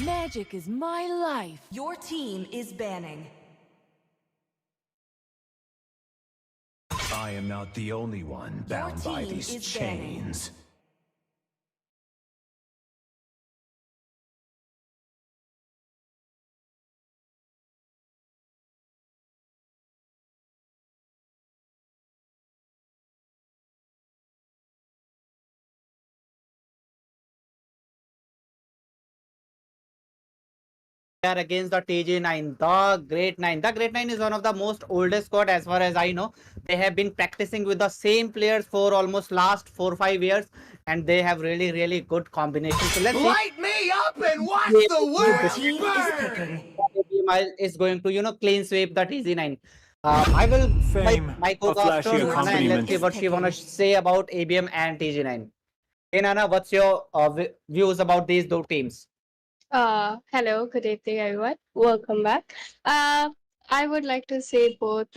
Magic is my life. Your team is banning. I am not the only one bound by these chains. Are against the TG9, the Great Nine. The Great Nine is one of the most oldest squad as far as I know. They have been practicing with the same players for almost last 4-5 years, and they have really good combination. So let's see. Light me up and watch the world burn! Is going to clean sweep the TG9. I will my co-host and let's see what she wanna say about ABM and TG9. Hey Nana, what's your views about these two teams? Hello, good evening, everyone. Welcome back. I would like to say both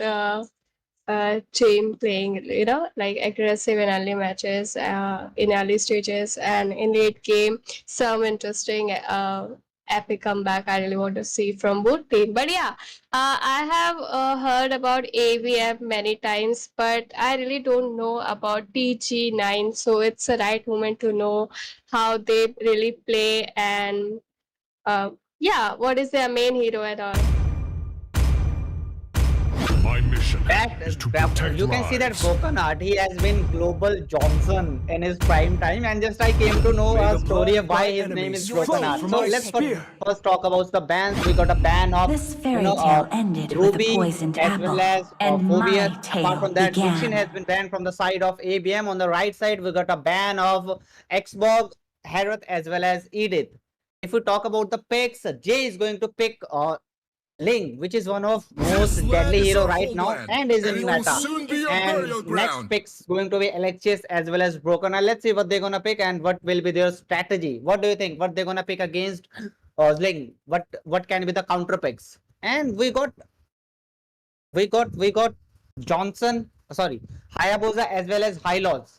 team playing, like aggressive in early matches, in early stages, and in late game, some interesting epic comeback I really want to see from both team. But yeah, I have heard about AVM many times, but I really don't know about TG9. So it's the right moment to know how they really play and yeah, what is their main hero at all? My mission is to protect you can see that lives. Coconut, he has been Global Johnson in his prime time, and just I came to know a story of why his name is Coconut. So let's first talk about the bans. We got a ban of This fairy tale ended with Ruby a poisoned as apple, well as and Phobius. my tale Apart from that, began. Lucian has been banned from the side of ABM. On the right side, we got a ban of Xbog, Harroth as well as Edith. If we talk about the picks, Jay is going to pick Ling, which is one of most deadly hero right now and is in meta. And next pick's going to be Alexius as well as Broken. Let's see what they're gonna pick and what will be their strategy. What do you think? What they're gonna pick against Ling? What can be the counter picks? And we got Johnson, sorry, Hayabusa as well as Hylos.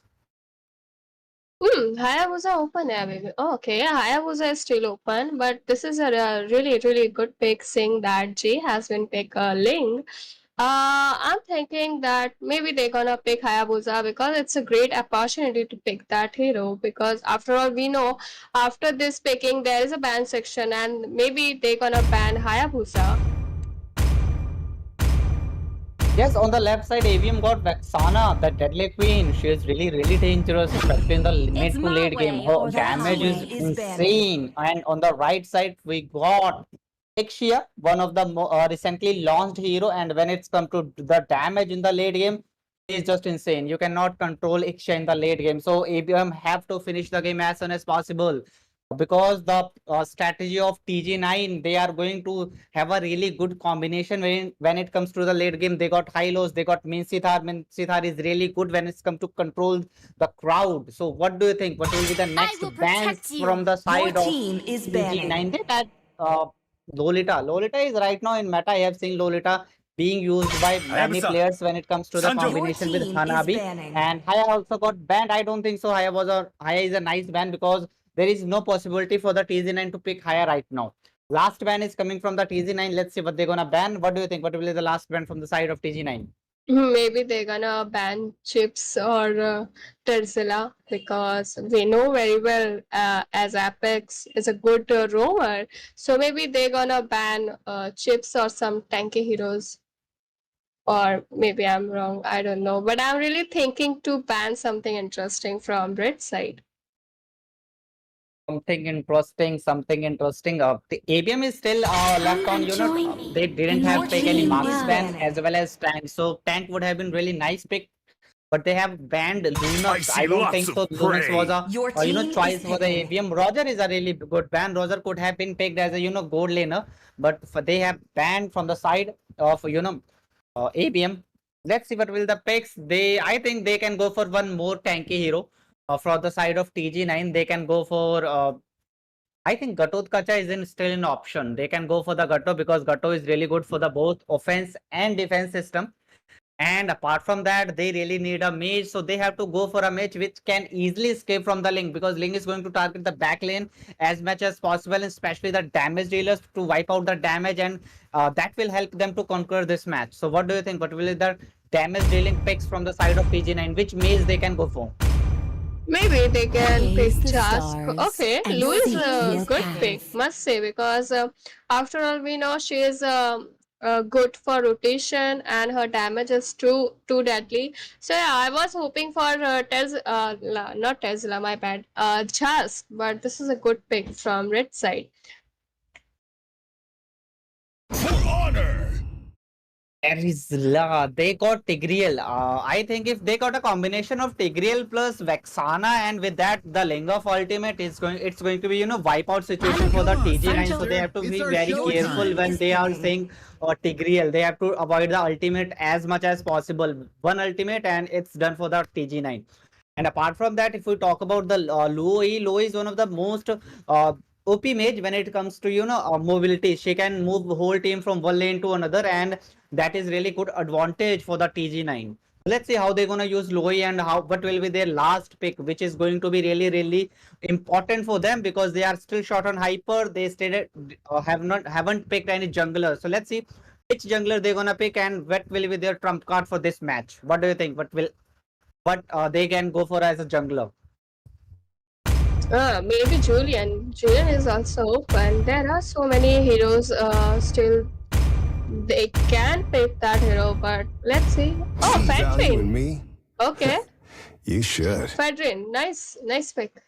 Hayabusa open, yeah, baby. Oh, okay, yeah, Hayabusa is still open, but this is a really good pick, seeing that Jay has been pick Ling. I'm thinking that maybe they're gonna pick Hayabusa because it's a great opportunity to pick that hero. Because after all, we know after this picking there is a ban section, and maybe they're gonna ban Hayabusa. Yes, on the left side, AVM got Vexana, the Deadly Queen. She is really dangerous, especially in the mid to late game. Her damage is insane. And on the right side, we got Ixia, one of the recently launched hero. And when it's come to the damage in the late game, it's just insane. You cannot control Ixia in the late game. So ABM have to finish the game as soon as possible, because the strategy of TG9, they are going to have a really good combination when it comes to the late game. They got Hylos, they got Minsithar. Minsithar is really good when it's come to control the crowd. So what do you think? What will be the next ban from the side of TG9? They had Lolita. Lolita is right now in meta. I have seen Lolita being used by many players when it comes to the combination with Hanabi. And Haya also got banned. I don't think so. Haya is a nice ban, because there is no possibility for the TG9 to pick Haya right now. Last ban is coming from the TG9. Let's see what they're gonna ban. What do you think? What will be the last ban from the side of TG9? Maybe they're gonna ban Chips or Terzilla, because we know very well as Apex is a good roamer. So maybe they're gonna ban Chips or some tanky heroes. Or maybe I'm wrong, I don't know. But I'm really thinking to ban something interesting from Red side. Something interesting. The ABM is still left on, they didn't have pick any marksman as well as tank. So tank would have been really nice pick, but they have banned Lunox. I don't think so. Lunox was a choice for the ABM. Roger is a really good ban. Roger could have been picked as a gold laner, but they have banned from the side of ABM. Let's see what will the picks. I think they can go for one more tanky hero. For the side of TG9, they can go for I think Gatotkacha is still an option. They can go for the Gato, because Gato is really good for the both offense and defense system. And apart from that, they really need a mage, so they have to go for a mage which can easily escape from the Link, because Link is going to target the back lane as much as possible, and especially the damage dealers to wipe out the damage, and that will help them to conquer this match. So what do you think? What will be the damage dealing picks from the side of TG9? Which mage they can go for? Maybe they can Gaze pick the Task. stars Okay, and Lou is see a his good path. pick, must say, because after all, we know she is good for rotation and her damage is too deadly. So yeah, I was hoping for not Tesla, my bad, Task, but this is a good pick from Red side. For honor! Arizla, they got Tigreal. I think if they got a combination of Tigreal plus Vexana, and with that the Ling of Ultimate is going, it's going to be, you know, wipeout situation for the TG9. So they have to It's be our very show careful time. when they are saying Tigreal. They have to avoid the ultimate as much as possible. One ultimate and it's done for the TG9. And apart from that, if we talk about the Luo is one of the most OP mage when it comes to, you know, mobility. She can move the whole team from one lane to another, and that is really good advantage for the TG9. Let's see how they're gonna use Loi, and how what will be their last pick, which is going to be really important for them, because they are still short on hyper. They stated haven't picked any jungler. So let's see which jungler they're gonna pick and what will be their trump card for this match. What do you think? What they can go for as a jungler? Maybe Julian. Julian is also open. There are so many heroes still. They can pick that hero, but let's see. Oh, See value in Fedrin. me? Okay, You should. Fedrin. Nice pick.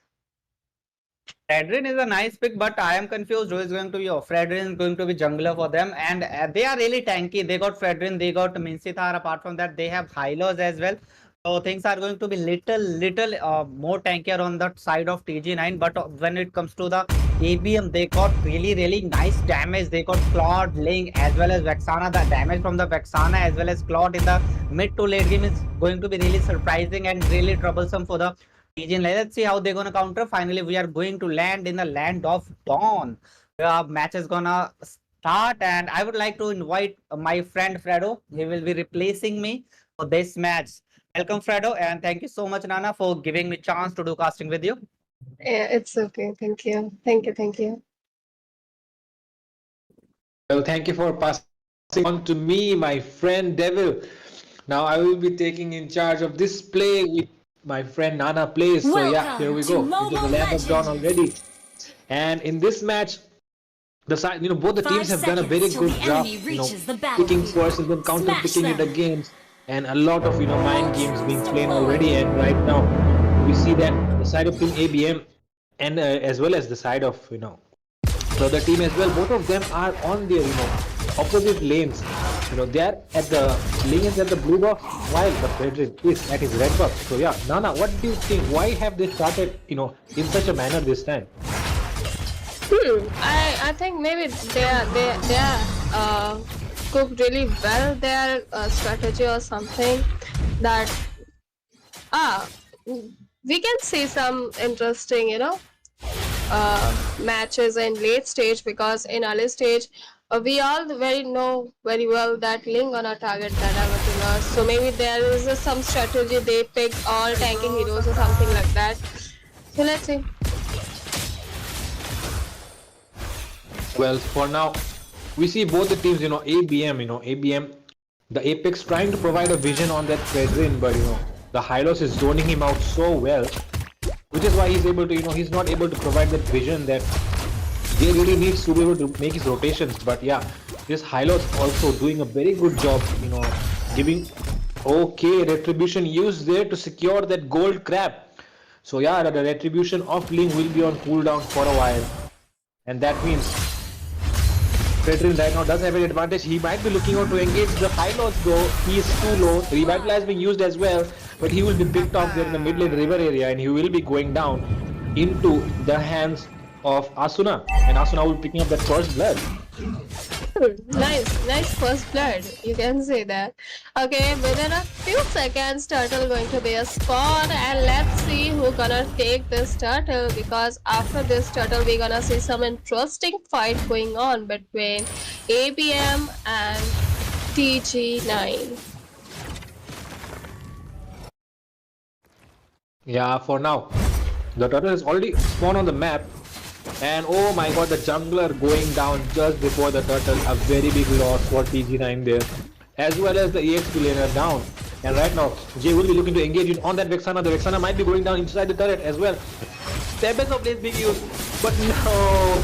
Fredrin is a nice pick, but I am confused who is going to be. Fredrin is going to be jungler for them, and they are really tanky. They got Fredrin, they got Minsithar. Apart from that, they have Hylos as well. So things are going to be little more tankier on that side of TG9. But when it comes to the ABM, they got really nice damage. They got Claude, Ling, as well as Vexana. The damage from the Vexana as well as Claude in the mid to late game is going to be really surprising and really troublesome for the TG9. Let's see how they're gonna counter. Finally, we are going to land in the land of Dawn. The match is gonna start, and I would like to invite my friend Fredo. He will be replacing me for this match. Welcome, Fredo, and thank you so much, Nana, for giving me chance to do casting with you. Yeah, it's okay. Thank you. Thank you. Well, thank you for passing on to me, my friend Devil. Now I will be taking in charge of this play with my friend Nana plays. So yeah, here we go into the land of Dawn already. And in this match, the side, both the teams have done a very good job, picking first and then counter picking it again, and a lot of mind games being played already. And right now, we see that the side of team ABM and as well as the side of the other team as well, both of them are on their opposite lanes. They are at the Ling is at the blue box, while the Frederick is at his red box. So yeah, Nana, what do you think? Why have they started in such a manner this time? I think maybe they are cooked really well their strategy or something that we can see some interesting matches in late stage, because in early stage we all know very well that Ling gonna target that avatar. So maybe there is some strategy they pick all tanking heroes or something like that. So let's see. Well, for now, we see both the teams, ABM, the Apex trying to provide a vision on that Fredrin, but the Hylos is zoning him out so well, which is why he's able to, he's not able to provide that vision that they really needs to be able to make his rotations. But yeah, this Hylos also doing a very good job, giving retribution used there to secure that gold crab. So yeah, the retribution of Ling will be on cooldown for a while, and that means Fredrin right now does have an advantage. He might be looking out to engage the Hylos though. He is too low. Revitalize being used as well, but he will be picked off there in the mid lane river area, and he will be going down into the hands of Asuna, and Asuna will be picking up that first blood. Nice first blood, you can say that. Okay, within a few seconds turtle going to be a spawn, and let's see who gonna take this turtle, because after this turtle we're gonna see some interesting fight going on between ABM and TG9. Yeah, for now. The turtle is already spawned on the map. And oh my god, the jungler going down just before the turtle. A very big loss for TG9 there. As well as the EXP laner down. And right now, Jay will be looking to engage in on that Vexana. The Vexana might be going down inside the turret as well. Seven of blades being used. But no.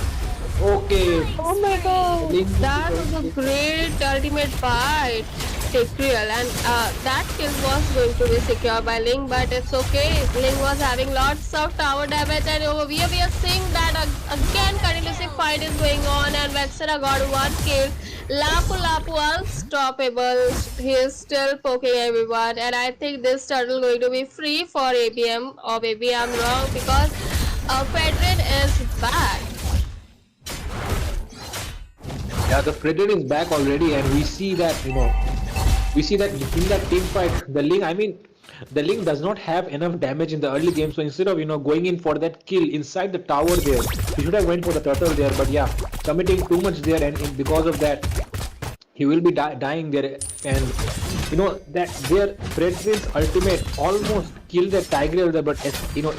Okay. Oh my god, that was a great ultimate fight. Take real, and that kill was going to be secured by Ling, but it's okay. Ling was having lots of tower damage, and over here we are seeing that again continuously fight is going on, and Vexana got one kill. Lapu Lapu unstoppable. He is still poking everyone, and I think this turtle going to be free for ABM, or maybe I'm wrong, because Fedrin is back. Yeah, the Fredrin is back already, and we see that, we see that in that team fight, the Ling does not have enough damage in the early game. So instead of going in for that kill inside the tower there, he should have went for the turtle there. But yeah, committing too much there, and because of that, he will be dying there. And that their Fredrin's ultimate almost killed the Tigreal there, but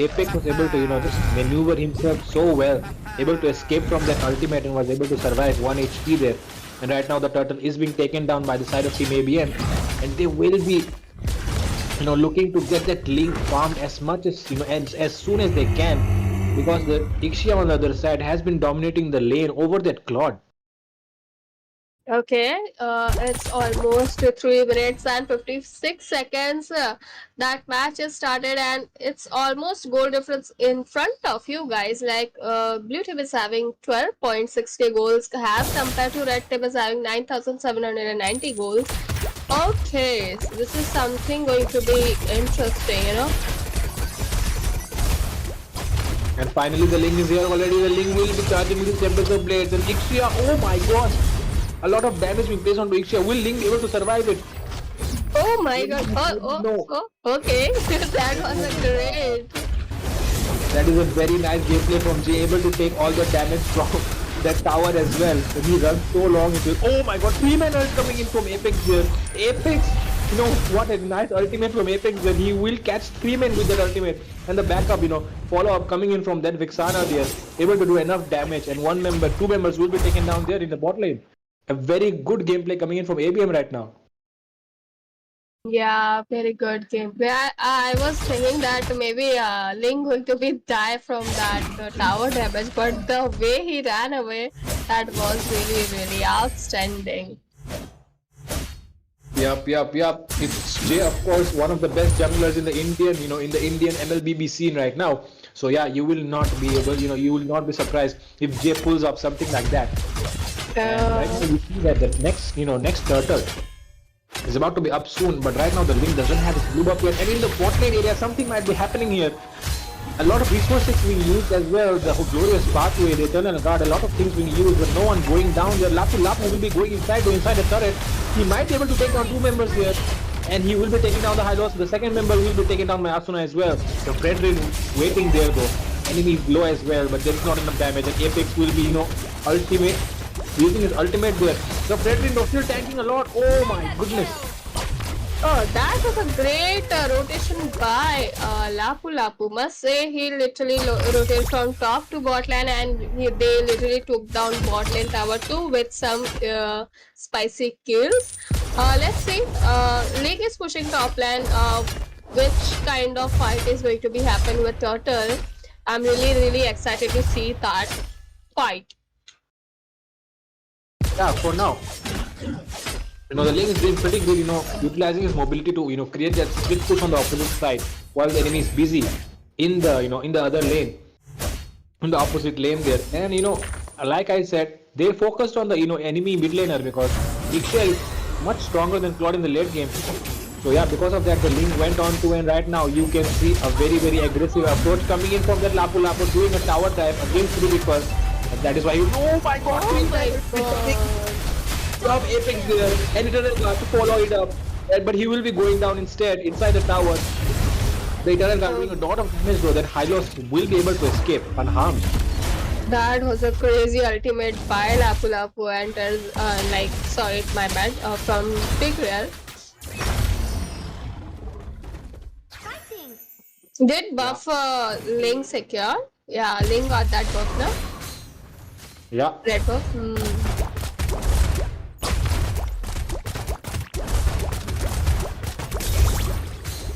Apex was able to just maneuver himself so well, able to escape from that ultimate and was able to survive 1 HP there. And right now the turtle is being taken down by the side of Team ABM, and they will be looking to get that Ling farmed as much as as soon as they can, because the Ixia on the other side has been dominating the lane over that Claude. Okay, it's almost 3 minutes and 56 seconds. That match is started, and it's almost goal difference in front of you guys. Like, blue team is having 12.60 goals, as compared to red team is having 9,790 goals. Okay, so this is something going to be interesting, And finally the Ling is here already. The Ling will be charging with his Tempest of Blades, and Ixia, oh my god! A lot of damage being placed onto Ixia. Will Ling be able to survive it? Oh my god. Okay. That was a great. That is a very nice gameplay from Jay, able to take all the damage from that tower as well. And he runs so long into it. Oh my god, 3 men are coming in from Apex here. Apex, what a nice ultimate from Apex there. He will catch 3 men with that ultimate. And the backup, follow up coming in from that Vexana there. Able to do enough damage, and 2 members will be taken down there in the bot lane. A very good gameplay coming in from ABM right now. Yeah, very good gameplay. I was thinking that maybe Ling going to be die from that tower damage, but the way he ran away, that was really, really outstanding. Yup. It's Jay, of course, one of the best junglers in the Indian MLBB scene right now. So yeah, you will not be able, you will not be surprised if Jay pulls up something like that. And right now we see that the next turtle is about to be up soon, but right now the Ling doesn't have his blue buff yet, and in the bot lane area something might be happening here. A lot of resources being used as well, the glorious pathway, the eternal guard, a lot of things being used, but no one going down there. Lapu will be going inside the turret. He might be able to take down 2 members here, and he will be taking down the high loss. The second member will be taken down by Asuna as well. The Fredrin waiting there though. Enemy is low as well, but there is not enough damage, and Apex will be ultimate. Using his ultimate there. The Fredrin was still tanking a lot. Oh my goodness. Oh, that was a great rotation by Lapu. Must say, he literally rotated from top to bot lane, and they literally took down bot lane tower 2 with some spicy kills. Let's see. Ling is pushing top lane. Which kind of fight is going to be happen with Turtle? I'm really, really excited to see that fight. Yeah, for now, the Ling is doing pretty good, utilizing his mobility to, create that split push on the opposite side while the enemy is busy in the, in the other lane, in the opposite lane there. And, like I said, they focused on the, enemy mid laner, because Ixia is much stronger than Claude in the late game. So yeah, because of that, the Ling went on to, and right now you can see a very, very aggressive approach coming in from that Lapu doing a tower dive against 3 because. That is why oh my god! Oh my god! From Apex there, and Eternal Guard to follow it up, but he will be going down instead inside the tower. The Eternal Guard doing a lot of damage though. That Hylos will be able to escape unharmed. That was a crazy ultimate by Lapu and sorry, my bad, from Big Real. Did buff Ling secure? Yeah, Ling got that buff now. Yeah. Red buff. Hmm.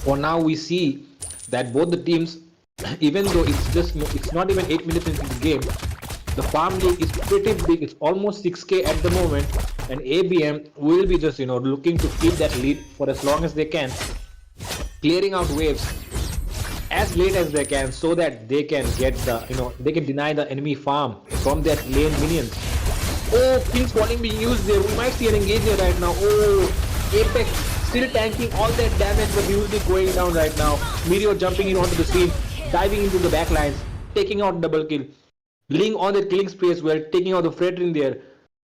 For now, we see that both the teams, even though it's not even 8 minutes into the game, the farm league is pretty big. It's almost 6k at the moment, and ABM will be just looking to keep that lead for as long as they can, clearing out waves as late as they can, so that they can get they can deny the enemy farm from their lane minions. Oh, King's Calling being used there. We might see an engage here right now. Oh, Apex still tanking all that damage, but he will be going down right now. Meteor jumping in onto the scene, diving into the backlines, taking out double kill. Ling on that killing spree as well, taking out the Fredrin there.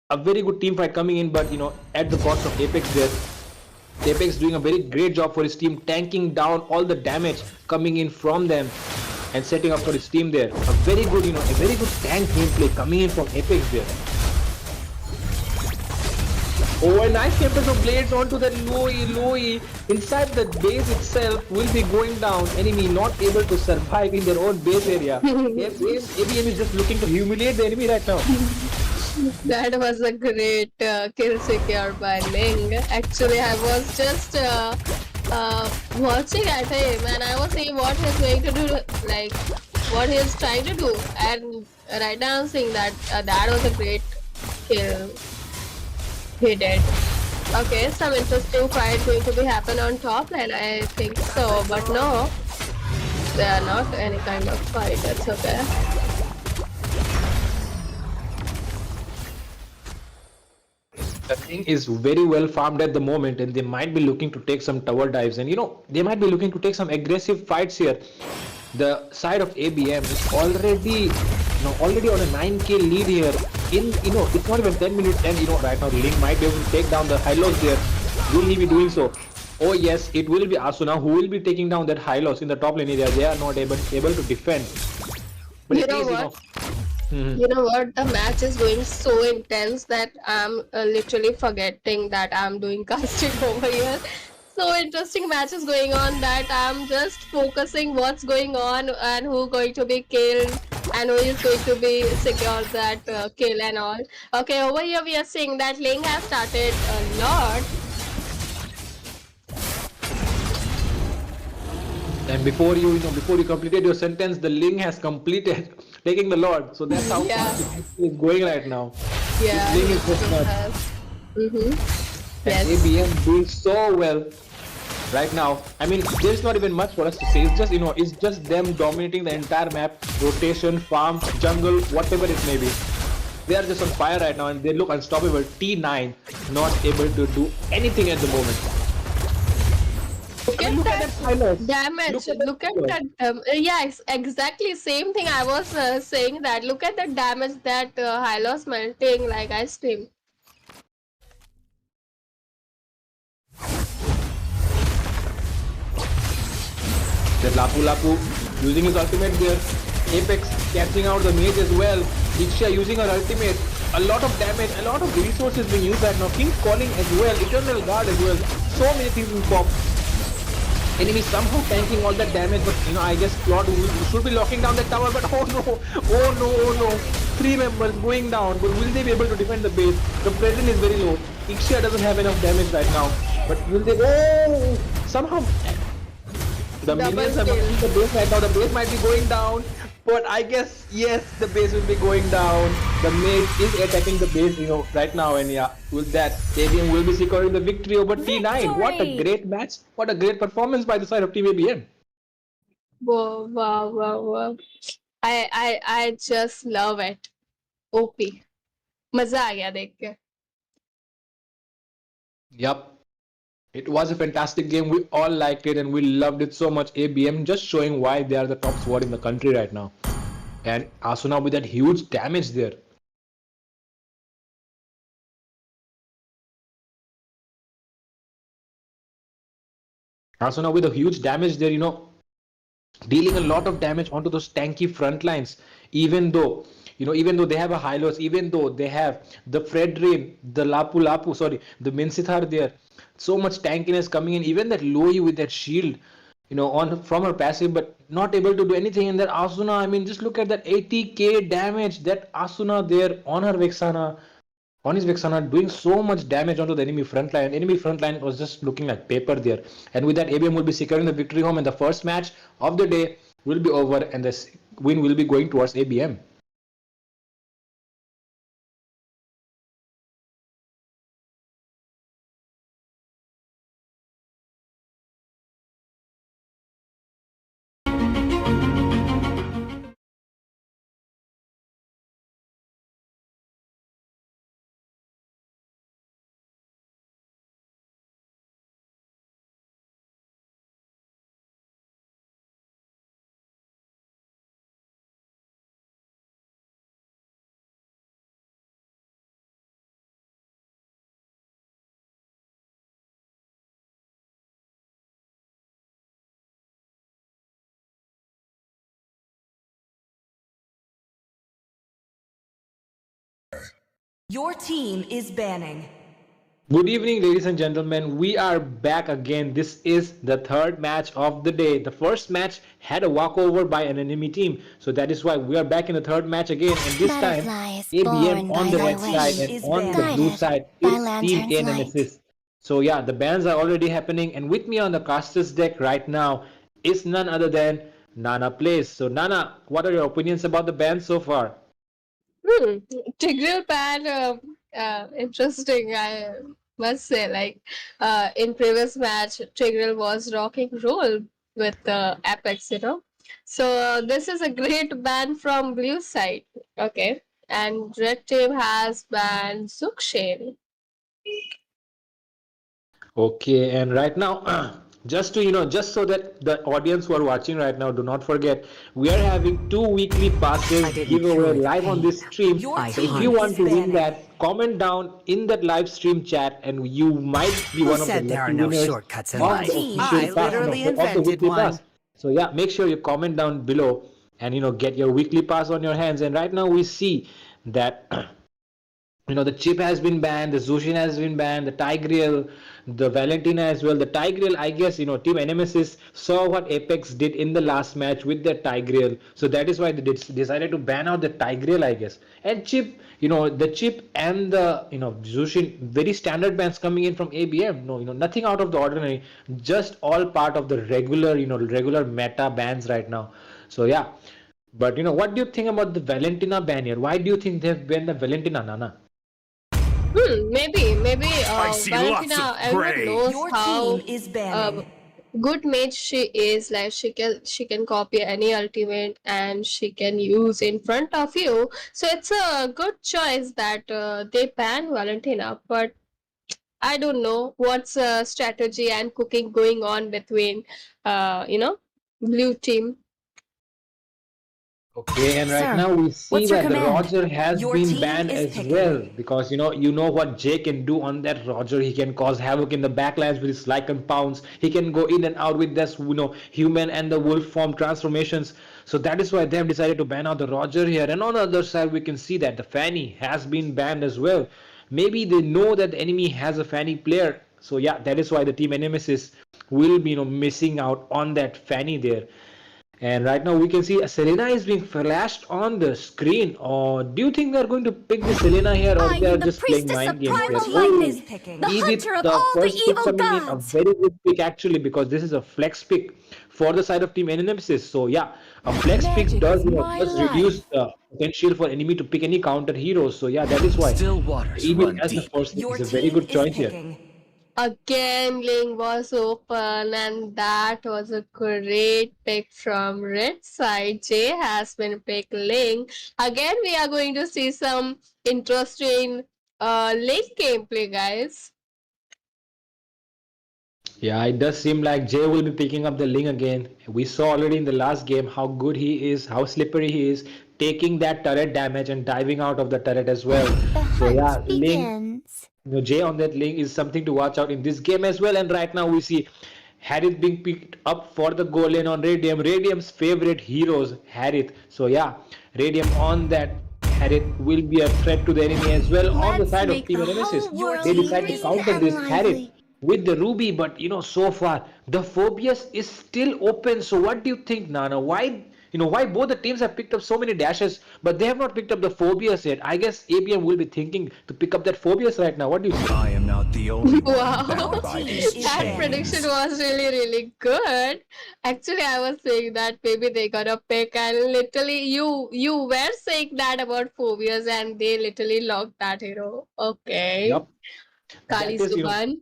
A very good team fight coming in, but at the cost of Apex there. Apex doing a very great job for his team, tanking down all the damage coming in from them and setting up for his team there. A very good, a very good tank gameplay coming in from Apex there. Oh, a nice campus of blades onto that Louis inside the base itself will be going down. Enemy not able to survive in their own base area. ABM is just looking to humiliate the enemy right now. That was a great kill secure by Ling. Actually, I was just watching at him and I was seeing what he's going to do, like what he's trying to do. And right now I'm seeing that that was a great kill he did. Okay, some interesting fight going to be happen on top lane, I think so. But no, they are not any kind of fight. That's okay. The thing is very well farmed at the moment, and they might be looking to take some tower dives, and they might be looking to take some aggressive fights here. The side of ABM is already on a 9k lead here. It's not even 10 minutes, and right now Ling might be able to take down the Hylos there. Will he be doing so? Oh yes, it will be Asuna who will be taking down that Hylos in the top lane area. They are not able to defend. But You know what? You know what? The match is going so intense that I'm literally forgetting that I'm doing casting over here. So interesting matches going on that I'm just focusing what's going on and who going to be killed and who is going to be secure that kill and all. Okay, over here we are seeing that Ling has started a lot. And before you completed your sentence, the Ling has completed taking the Lord. So that's how fast it is going right now. Yeah, This Ling is just nuts. And Yes. ABM doing so well right now. I mean, there's not even much for us to say. It's just it's just them dominating the entire map, rotation, farm, jungle, whatever it may be. They are just on fire right now, and they look unstoppable. T9 not able to do anything at the moment. Look at that damage. Look at that. Yeah, exactly. Same thing I was saying that. Look at the damage that Hylos melting like ice cream. That Lapu using his ultimate there. Apex catching out the mage as well. Diksha using her ultimate. A lot of damage, a lot of resources being used right now. King's Calling as well. Eternal Guard as well. So many things in pop. Enemy somehow tanking all that damage, but I guess Claude should be locking down that tower, but oh no. 3 members going down, but will they be able to defend the base? The present is very low. Ixia doesn't have enough damage right now, but will they? Oh, somehow the minions are not in the base right now. The base might be going down, but I guess yes, the base will be going down. The mage is attacking the base, right now, and yeah, with that, ABM will be securing the victory over T9. What a great match! What a great performance by the side of Team ABM. Wow. I just love it. OP. मजा आ गया देख के. Yup. It was a fantastic game. We all liked it and we loved it so much. ABM just showing why they are the top squad in the country right now. And Asuna with that huge damage there. Asuna with a huge damage there, dealing a lot of damage onto those tanky front lines. Even though they have a Hylos, even though they have the Fredrin, the the Minsithar there. So much tankiness coming in. Even that Loi with that shield. on from her passive, but not able to do anything. And that Asuna, I mean, just look at that 80k damage that Asuna there on her Vexana, on his Vexana, doing so much damage onto the enemy front line. Enemy front line was just looking like paper there. And with that, ABM will be securing the victory home, and the first match of the day will be over, and the win will be going towards ABM. Your team is banning. Good evening, ladies and gentlemen. We are back again. This is the third match of the day. The first match had a walkover by an enemy team, so that is why we are back in the third match again. And this time, ABM on the red side and on the blue side is Team ANMSS. So yeah, the bans are already happening, and with me on the casters deck right now is none other than Nana Plays. So Nana, what are your opinions about the bans so far? Tigreal ban, interesting. I must say, like in previous match, Tigreal was rocking role with Apex, So this is a great ban from blue side. Okay, and red team has banned Zuxin. Okay, and right now, just to just so that the audience who are watching right now do not forget, we are having 2 weekly passes giveaway live on this stream. So if you want to win that, comment down in that live stream chat, and you might be one of the lucky winners of the official pass, of the weekly pass. So yeah, make sure you comment down below and get your weekly pass on your hands. And right now we see that the chip has been banned, the Zushin has been banned, the Tigreal, the Valentina as well. The Tigreal, I guess, Team NMSS saw what Apex did in the last match with their Tigreal. So that is why they decided to ban out the Tigreal, I guess. And chip, the chip and the, Zushin, very standard bans coming in from ABM. No, nothing out of the ordinary, just all part of the regular, regular meta bans right now. So yeah. But, what do you think about the Valentina ban here? Why do you think they've banned the Valentina, Nana? Maybe I see lots Valentina, of everyone gray. knows Your how team is banning. good mage she is. Like she can copy any ultimate and she can use in front of you. So it's a good choice that they ban Valentina. But I don't know what's strategy and cooking going on between blue team. Okay, and right Sir, now we see what's your that the command? Roger has Your been team banned is as picking. well, because you know what Jay can do on that Roger. He can cause havoc in the backlines with his Lycan pounds. He can go in and out with this human and the wolf form transformations. So that is why they have decided to ban out the Roger here. And on the other side, we can see that the Fanny has been banned as well. Maybe they know that the enemy has a Fanny player. So yeah, that is why the team Nemesis will be missing out on that Fanny there. And right now we can see Selena is being flashed on the screen. Or do you think they're going to pick the Selena here, or I they're am the just playing priestess mind of games here? primal Oh, lightning, picking. the Edith, hunter of the all the first pick evil coming in, a gods. very good pick actually, because this is a flex pick for the side of Team Nemesis. So yeah, a flex pick Magic does is my does reduce life. the potential for enemy to pick any counter heroes. So yeah, that is why Still waters Edith run as the deep. first pick Your is a very team good is choice here. picking. Again, Ling was open, and that was a great pick from red side. Jay has been picked Ling. Again, we are going to see some interesting Ling gameplay, guys. Yeah, it does seem like Jay will be picking up the Ling again. We saw already in the last game how good he is, how slippery he is, taking that turret damage and diving out of the turret as well. The So yeah, hunt Ling, begins. Jay on that Ling is something to watch out in this game as well. And right now we see Harith being picked up for the goal lane on Radium. Radium's favorite heroes, Harith. So yeah, Radium on that Harith will be a threat to the enemy as well. On the Let's side of make Team the Nemesis, whole world they decide to green counter and this Harith. lively. with the Ruby, but so far the Phobius is still open. So what do you think, Nana? Why both the teams have picked up so many dashes, but they have not picked up the Phobius yet? I guess ABM will be thinking to pick up that Phobius right now. What do you think? I am not the only one Wow, bound by these that chains. prediction was really, really good. Actually, I was saying that maybe they got a pick, and literally, you were saying that about phobias, and they literally locked that hero. Okay, Yep. Kali That is, Zuban.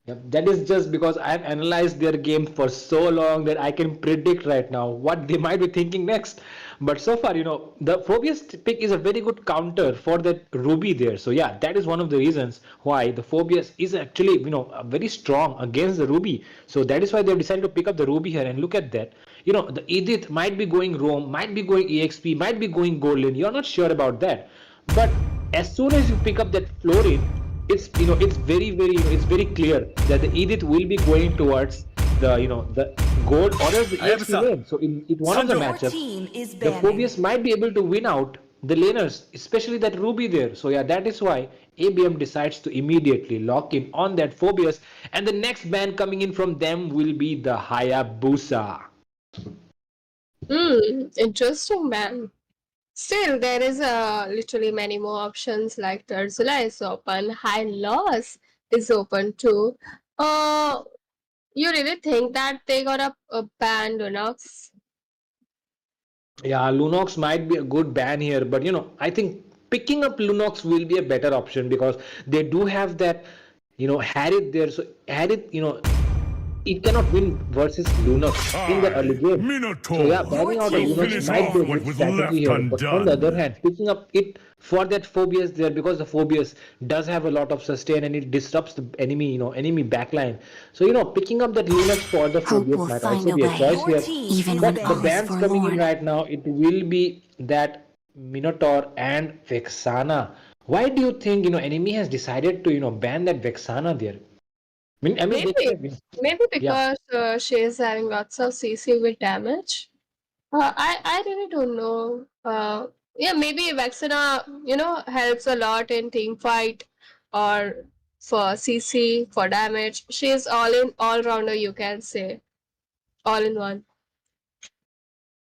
Yep, that is just because I've analyzed their game for so long that I can predict right now what they might be thinking next. But so far, the Phobius pick is a very good counter for that Ruby there. So yeah, that is one of the reasons why the Phobius is actually, very strong against the Ruby. So that is why they've decided to pick up the Ruby here. And look at that. The Edith might be going Roam, might be going EXP, might be going Golden. You're not sure about that. But as soon as you pick up that Florin, it's very very it's very clear that the Edith will be going towards the gold or else the I have EXP some. lane. So in one of the Your matchups, team is the banning. Phobius might be able to win out the laners, especially that Ruby there. So yeah, that is why ABM decides to immediately lock in on that Phobius, and the next ban coming in from them will be the Hayabusa. Interesting, man. Still, there is literally many more options like Ursula is open, High Loss is open too. Uh, you really think that they got a ban Lunox? Yeah, Lunox might be a good ban here, but I think picking up Lunox will be a better option because they do have that, Harith there. So Harith, it cannot win versus Lunox in the early game. So yeah, Minotaur banning out of will Lunox finish might off be a what good was strategy left here. But on the other undone. hand, picking up it for that Phobius there because the Phobius does have a lot of sustain and it disrupts the enemy, enemy backline. So picking up that Lunox for the Hope Phobius will might find also a be a way. choice Your here. team Even is when But the all is banning. bans coming in forlorn. right now, it will be that Minotaur and Vexana. Why do you think enemy has decided to ban that Vexana there? I mean they Maybe, could have, maybe yeah. because she is having lots of CC with damage. I really don't know. Yeah, maybe Vexana, helps a lot in team fight or for CC, for damage. She is all rounder, you can say. All in one.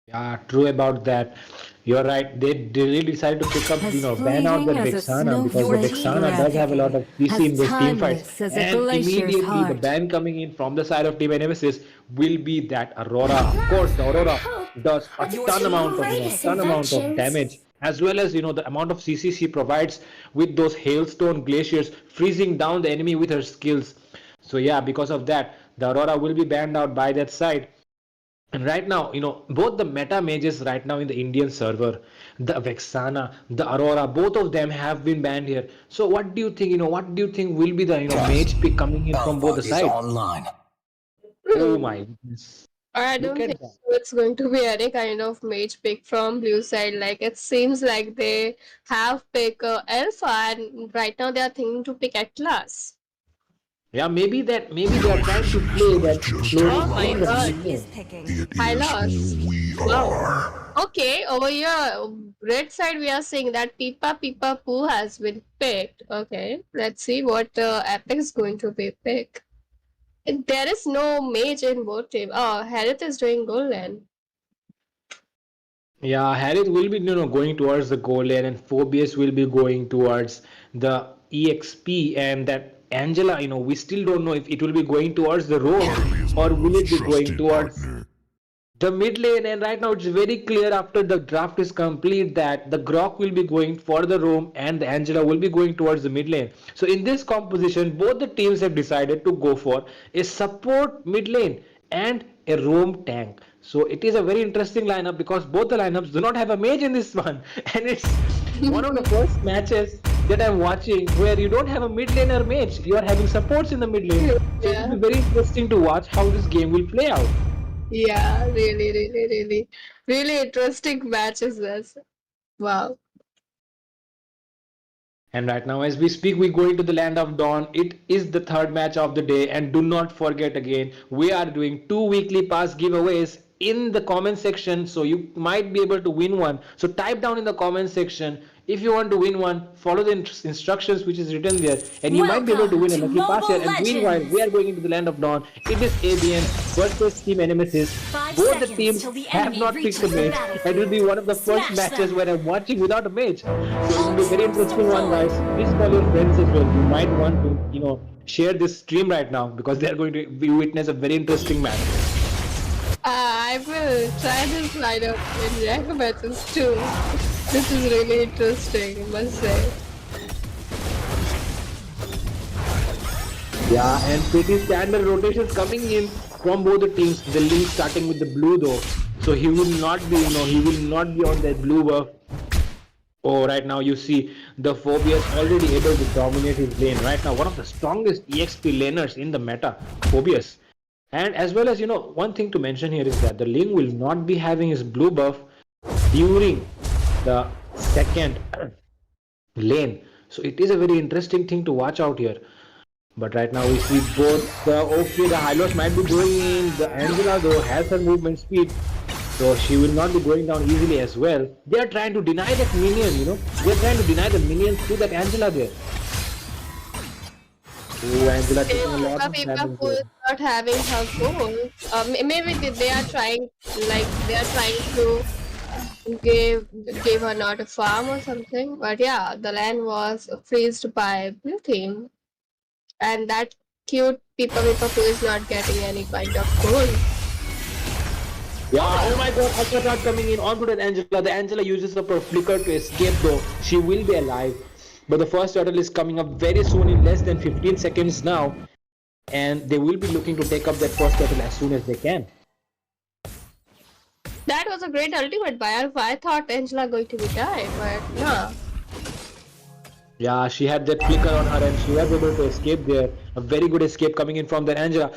Yeah, true about that. You're right. They really decided to pick up, As ban out fleeting that as a Vexana because the Your snowflake's team Vexana is does breath, have a lot picking. of CC in as those team fights. timeless as a And glacier's immediately the heart. ban coming in from the side of Team Nemesis will be that Aurora. Of course, the Aurora does a Your ton team amount of, is ton amount of damage, as well as the amount of CC she provides with those hailstone glaciers freezing down the enemy with her skills. So yeah, because of that, the Aurora will be banned out by that side. And right now, both the meta mages right now in the Indian server, the Vexana, the Aurora, both of them have been banned here. So what do you think, what do you think will be the, mage pick coming in from both the sides? online. Oh my goodness. I Look don't at think that. so it's going to be any kind of mage pick from blue side. Like it seems like they have picked Alpha, and right now they are thinking to pick Atlas. Yeah, maybe they are trying to play that Oh Florin my in the god. mid Is lane. picking. High loss. Wow. Okay, over here, red side, we are seeing that Pipa Pipa Poo has been picked. Okay, let's see what Epic is going to be picked. There is no mage in both team. Oh, Harith is doing golden. Yeah, Harith will be, going towards the goal lane, and Phobius will be going towards the EXP, and that Angela, we still don't know if it will be going towards the road or will it be going towards the mid lane. And right now it's very clear after the draft is complete that the Grok will be going for the roam and the Angela will be going towards the mid lane. So in this composition, both the teams have decided to go for a support mid lane and a roam tank. So it is a very interesting lineup because both the lineups do not have a mage in this one. And it's one of the first matches that I'm watching where you don't have a mid laner mage. You are having supports in the mid lane. So it Yeah. will be very interesting to watch how this game will play out. Yeah, really interesting match is this. Wow. And right now, as we speak, we go into the land of dawn. It is the third match of the day. And do not forget again, we are doing 2 weekly pass giveaways in the comment section, so you might be able to win one. So type down in the comment section if you want to win one. Follow the instructions which is written there, and you might be able to win a lucky pass here. And meanwhile, we are going into the land of dawn. It is ABM versus Team Nemesis. Both the teams have not picked a mage, and it will be one of the first matches where I'm watching without a mage. So it will be a very interesting one, guys. Please call your friends as well. You might want to, share this stream right now, because they are going to witness a very interesting match. I will try this lineup in rank matches too. This is really interesting, I must say. Yeah, and pretty standard rotations coming in from both the teams. The Link starting with the blue though, so he will not be, he will not be on that blue buff. Oh, right now you see the Phobius already able to dominate his lane. Right now, one of the strongest EXP laners in the meta, Phobius. And as well as, one thing to mention here is that the Ling will not be having his blue buff during the second lane. So it is a very interesting thing to watch out here. But right now we see both the Hylos might be going in. The Angela though has her movement speed, so she will not be going down easily as well. They are trying to deny that minion, they are trying to deny the minions to that Angela there. Oh, Angela taking a lot of damage. Who is not having her goal. Maybe they are trying, to give her not a farm or something. But yeah, the land was freezed by blue team, and that cute Pippa who is not getting any kind of goal. Yeah, oh my god, Ultra coming in onto that Angela. The Angela uses up her flicker to escape though. She will be alive. But the first turtle is coming up very soon, in less than 15 seconds now. And they will be looking to take up that first turtle as soon as they can. That was a great ultimate by Alpha. I thought Angela going to be died, but no. Yeah, she had that flicker on her and she was able to escape there. A very good escape coming in from that Angela.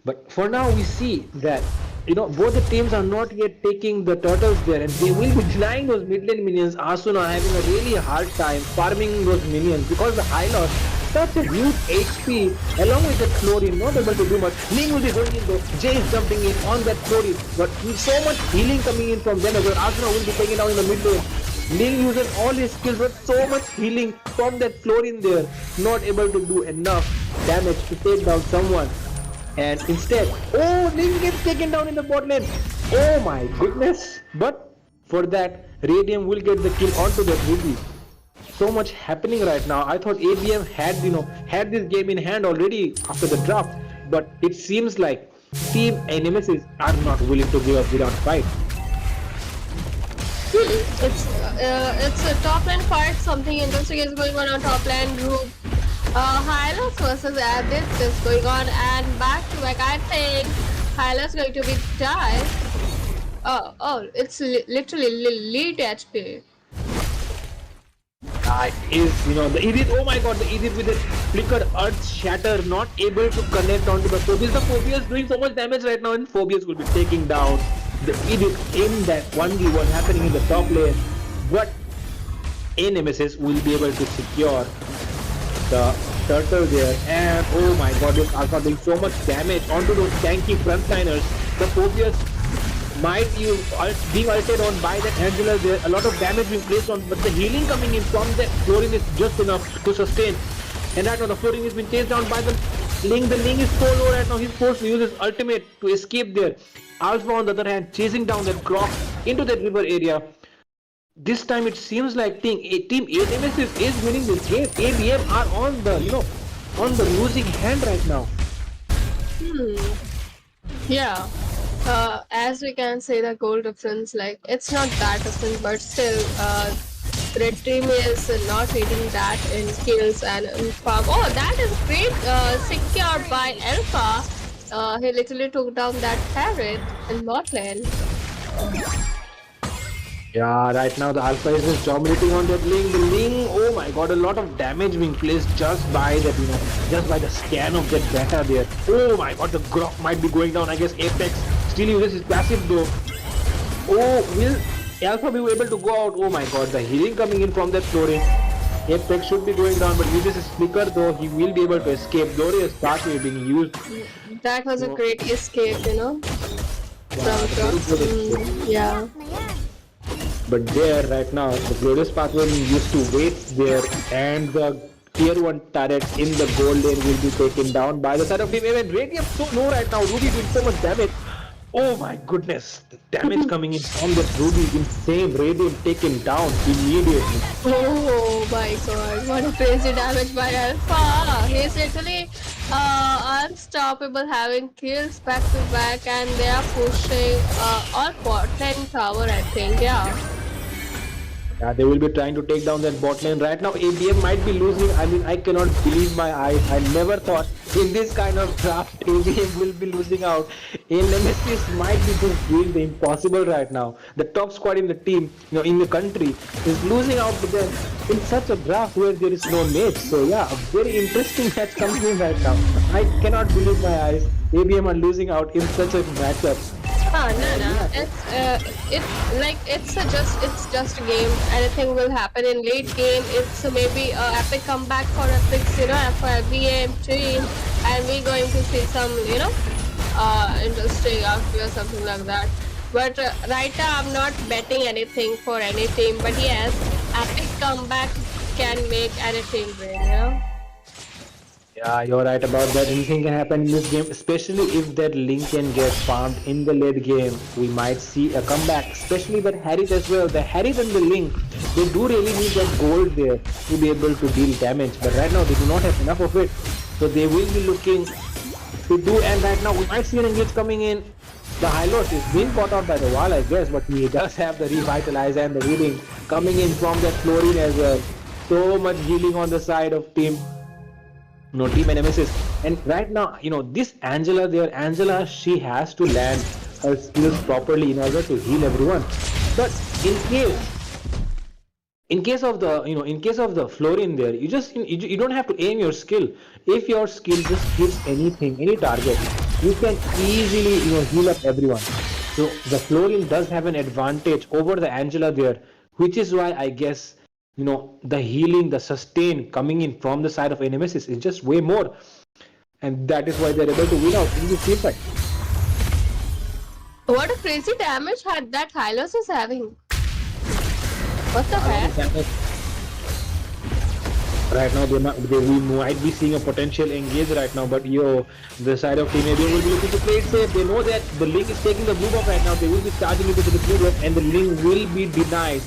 But for now we see that both the teams are not yet taking the turtles there, and they will be denying those mid lane minions. Asuna having a really hard time farming those minions because the Hylos such a huge HP along with that Chlorine, not able to do much. Ling will be going in though. Jay is jumping in on that Chlorine, but with so much healing coming in from them as well. Asuna will be taken down in the mid lane. Ling uses all his skills, but so much healing from that Chlorine there, not able to do enough damage to take down someone. And instead, Ling gets taken down in the bot lane. Oh my goodness. But for that, Radium will get the kill onto that Ruby. So much happening right now. I thought ABM had this game in hand already after the draft. But it seems like Team Nemesis are not willing to give up without fight. It's a top lane fight. Something interesting is going on top lane group. Hylos versus Adit is going on, and back to back. I think Hylos going to be died. It's literally lead HP. It is, the Edith, oh my god, the Edith with the flickered earth shatter, not able to connect onto the Phobius. The Phobius doing so much damage right now, and Phobius will be taking down the Edith in that 1v1 happening in the top lane. But Nemesis will be able to secure the turtle there, and oh my god, this Alpha doing so much damage onto those tanky frontliners. The Phobius might be being ulted on by that Angela there, a lot of damage being placed on, but the healing coming in from that Chlorine is just enough to sustain. And right now the Chlorine has been chased down by the Ling. The Ling is so low right now, he's forced to use his ultimate to escape there. Alpha on the other hand chasing down that Grok into that river area. This time it seems like Team Nemesis is winning this game. ABM are on the losing hand right now. Yeah. As we can say, the goal difference, it's not that different, but still, Red Team is not hitting that in kills and in farm. Oh, that is great, secured by Alpha. He literally took down that parrot in bot lane. Yeah, right now the Alpha is just dominating on that Ling. The Ling, oh my god, a lot of damage being placed just by that, just by the scan of that beta there. Oh my god, the Grok might be going down. I guess Apex still uses his passive though. Oh, will Alpha be able to go out? Oh my god, the healing coming in from that Chlorine. Apex should be going down, but uses his flicker though. He will be able to escape. Glorious Pathway being used. That was a great escape, from trucks. Yeah. But there, right now, the glorious pathway used to wait there, and the tier 1 turret in the gold lane will be taken down by the side of team. Even Radiant so low right now. Ruby doing so much damage. Oh my goodness, the damage coming in from the Ruby, insane. Radiant taken down immediately. Oh my god, what a crazy damage by Alpha! He's literally unstoppable, having kills back to back, and they are pushing all bot lane tower, I think, yeah. Yeah, they will be trying to take down that bot lane. Right now, ABM might be losing. I mean, I cannot believe my eyes. I never thought in this kind of draft, ABM will be losing out. Nemesis might be just doing the impossible right now. The top squad in the team, in the country, is losing out to them in such a draft where there is no mate. So yeah, a very interesting match coming in right now. I cannot believe my eyes. ABM are losing out in such a matchup. No. It's just a game. Anything will happen in late game. It's maybe a epic comeback for Epics, for a BM team, and we're going to see some, interesting outfit or something like that. But right now, I'm not betting anything for any team. But yes, epic comeback can make any team win. Yeah, you're right about that. Anything can happen in this game, especially if that Link can get farmed in the late game. We might see a comeback, especially that Harith as well. The Harith and the Link, they do really need that gold there to be able to deal damage. But right now, they do not have enough of it. So they will be looking to do, and right now, we might see an engage coming in. The Hylos is being caught out by the wall, I guess, but he does have the Revitalize and the Reading coming in from that Chlorine as well. So much healing on the side of team. Team Nemesis. And right now, this Angela, she has to land her skills properly in order to heal everyone. But in case of the Florin there, you don't have to aim your skill. If your skill just hits any target, you can easily heal up everyone. So the Florin does have an advantage over the Angela there, which is why I guess the healing, the sustain coming in from the side of Nemesis is just way more, and that is why they're able to win out in this team fight. What a crazy damage that Hylos is having. What the heck? Right now, we might be seeing a potential engage right now, but the side of Team AB will be looking to play it safe. They know that the Link is taking the blue buff right now. They will be charging into the blue buff, and the Link will be denied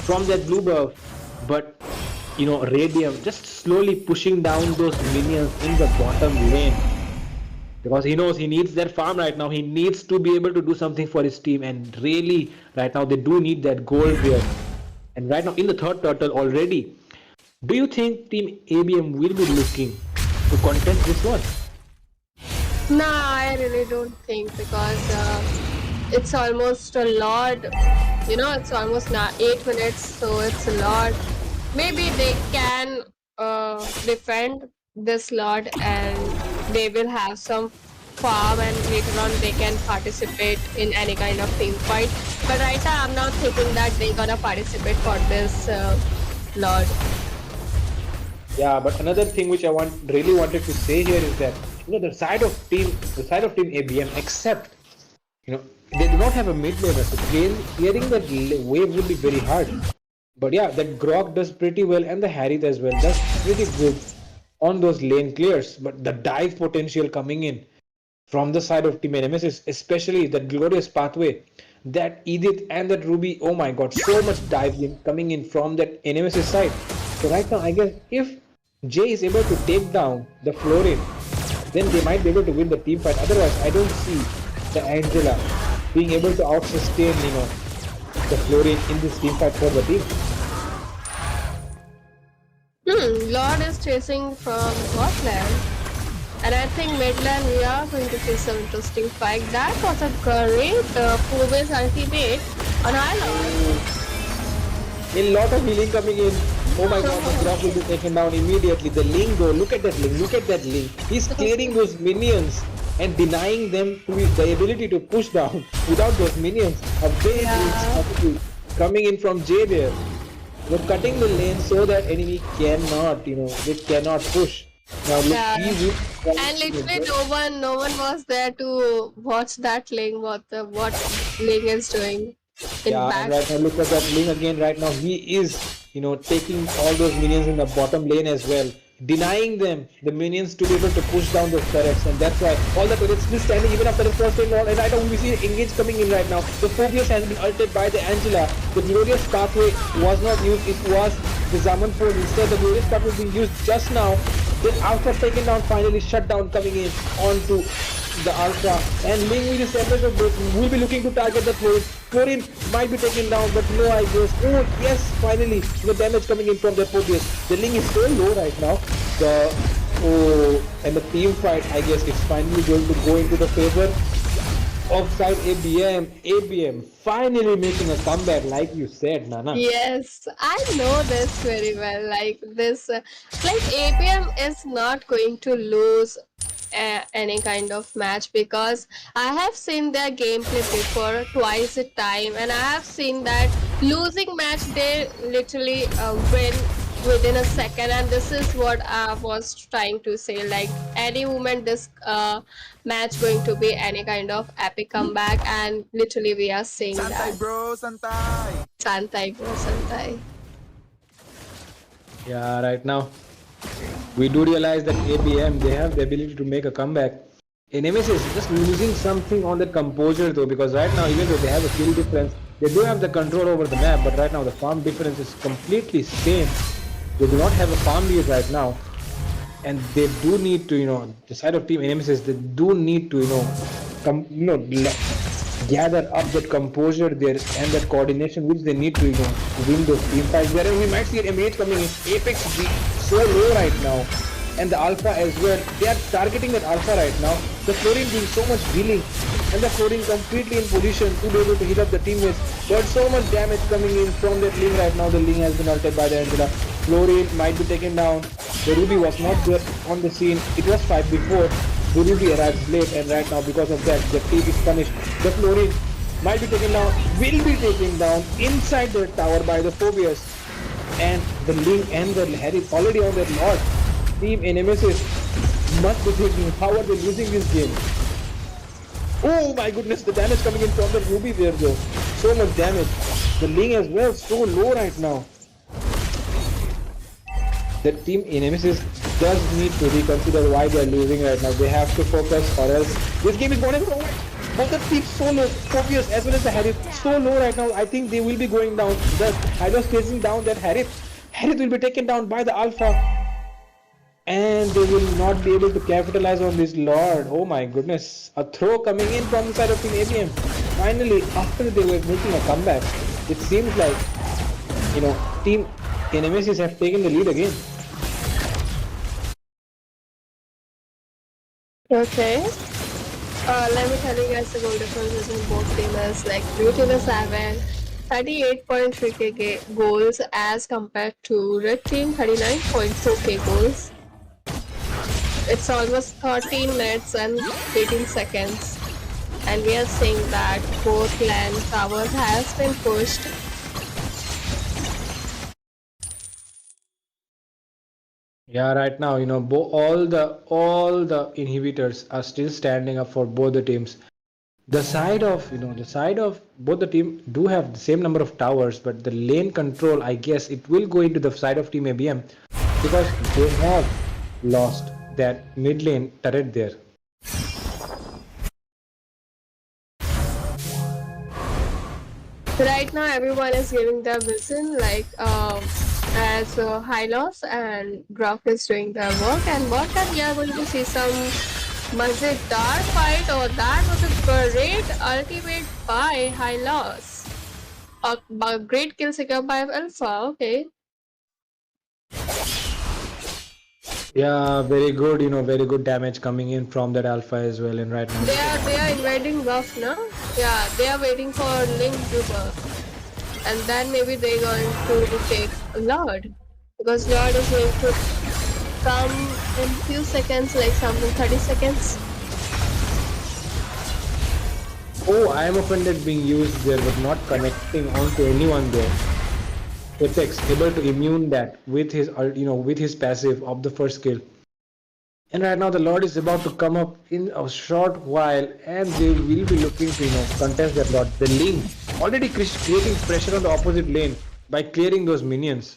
from that blue buff. But Radium just slowly pushing down those minions in the bottom lane, because he knows he needs that farm right now. He needs to be able to do something for his team, and really right now they do need that gold there. And right now in the third turtle already, do you think Team ABM will be looking to contest this one? Nah, I really don't think, because it's almost a lot. It's almost now 8 minutes, so it's a lot. Maybe they can defend this lot, and they will have some farm, and later on they can participate in any kind of team fight. But right now, I'm not thinking that they're gonna participate for this lot. Yeah, but another thing which I really wanted to say here is that the side of team ABM, except they do not have a mid laner, so clearing that wave would be very hard. But yeah, that Grok does pretty well, and the Harith as well does pretty good on those lane clears. But the dive potential coming in from the side of Team Nemesis, especially that glorious pathway, that Edith and that Ruby, oh my god, so much dive coming in from that Nemesis side. So right now, I guess if Jay is able to take down the Florin, then they might be able to win the team fight. Otherwise, I don't see the Angela being able to out-sustain, the Florin in this team fight for the team. Lord is chasing from bot lane, and I think mid lane we are going to see some interesting fight. That was a great Fuve's ultimate on Island. A lot of healing coming in. Oh my god, the Grok will be taken down immediately. The Link though, look at that Link. He's clearing those minions and denying them the ability to push down without those minions. A very big strategy coming in from Jay there. They're cutting the lane so that enemy cannot, they cannot push. Now look, Yeah. he will. And literally no one was there to watch that Ling what Ling is doing in Yeah, and back. right now look at that Ling again. Right now he is, taking all those minions in the bottom lane as well, denying them the minions to be able to push down those turrets, and that's why all the turrets still standing even after the first lane wall. And right now we see engage coming in right now. The Phobius has been ulted by the Angela. The glorious pathway was not used. It was the Zaman Force. Instead, the glorious pathway being used just now. The Alpha taken down, finally shut down coming in onto the Alpha, and Ling with his temperature will be looking to target the Florin. Florin might be taken down, but no, I guess. Oh yes, finally the damage coming in from the Phobius. The Ling is so low right now. And the team fight, I guess, is finally going to go into the favor of side ABM. ABM finally making a comeback, like you said, Nana. Yes, I know this very well. Like this, like APM is not going to lose any kind of match because I have seen their gameplay before twice a time, and I have seen that losing match they literally win within a second. And this is what I was trying to say. Like any moment, this match going to be any kind of epic comeback, and literally we are seeing Santay, that. bro, santay. Santai bro, Santai. Yeah, right now we do realize that ABM, they have the ability to make a comeback. Nemesis just losing something on the composure though, because right now even though they have a kill difference, they do have the control over the map, but right now the farm difference is completely same. They do not have a farm lead right now, and they do need to, the side of Team Nemesis, they do need to, gather up that composure there and that coordination which they need to, win those team fights. Wherever we might see an MH coming in, Apex so low right now, and the Alpha as well. They are targeting that Alpha right now. The Florin doing so much healing, and the Florin completely in position to be able to hit up the teammates. But so much damage coming in from that Ling right now. The Ling has been ulted by the Angela. Florin might be taken down. The Ruby was not there on the scene. It was 5 before. The Ruby arrives late, and right now because of that, the team is punished. The Florin might be taken down, will be taken down inside the tower by the Phobius. And the Ling and the Harry already on their lord. Team Nemesis must be thinking, how are they losing this game? Oh my goodness, the damage coming in from the Ruby there though. So much damage. The Ling as well, so low right now. The Team Nemesis does need to reconsider why they are losing right now. They have to focus, or else this game is going to go away. Both the teams so low, Phobius as well as the Harith, so low right now. I think they will be going down. The Hydra's chasing down that Harith. Harith will be taken down by the Alpha, and they will not be able to capitalize on this Lord. Oh my goodness. A throw coming in from the side of Team ABM. Finally, after they were making a comeback, it seems like, Team Nemesis have taken the lead again. Okay. Let me tell you guys the goal difference between both teams. Like Blue team is having 38.3k goals as compared to Red team 39.4k goals. It's almost 13 minutes and 18 seconds, and we are seeing that both land towers has been pushed. Yeah, right now, all the inhibitors are still standing up for both the teams. The side of both the team do have the same number of towers, but the lane control, I guess, it will go into the side of Team ABM because they have lost that mid lane turret there. Right now, everyone is giving their vision, like as high loss, and Brock is doing their work. And what we are going to see some Mazedar fight, or that was a great ultimate by high loss. A great kill secured by Alpha. Okay. Yeah, very good, very good damage coming in from that Alpha as well. And right now They are invading buff now. Yeah, they are waiting for Link to buff, and then maybe they're going to take Lord, because Lord is going to come in few seconds, like something 30 seconds. Oh, I am offended being used there, but not connecting onto anyone there. Apex able to immune that with his with his passive of the first kill. And right now the Lord is about to come up in a short while, and they will be looking to contest that Lord. The Ling already creating pressure on the opposite lane by clearing those minions,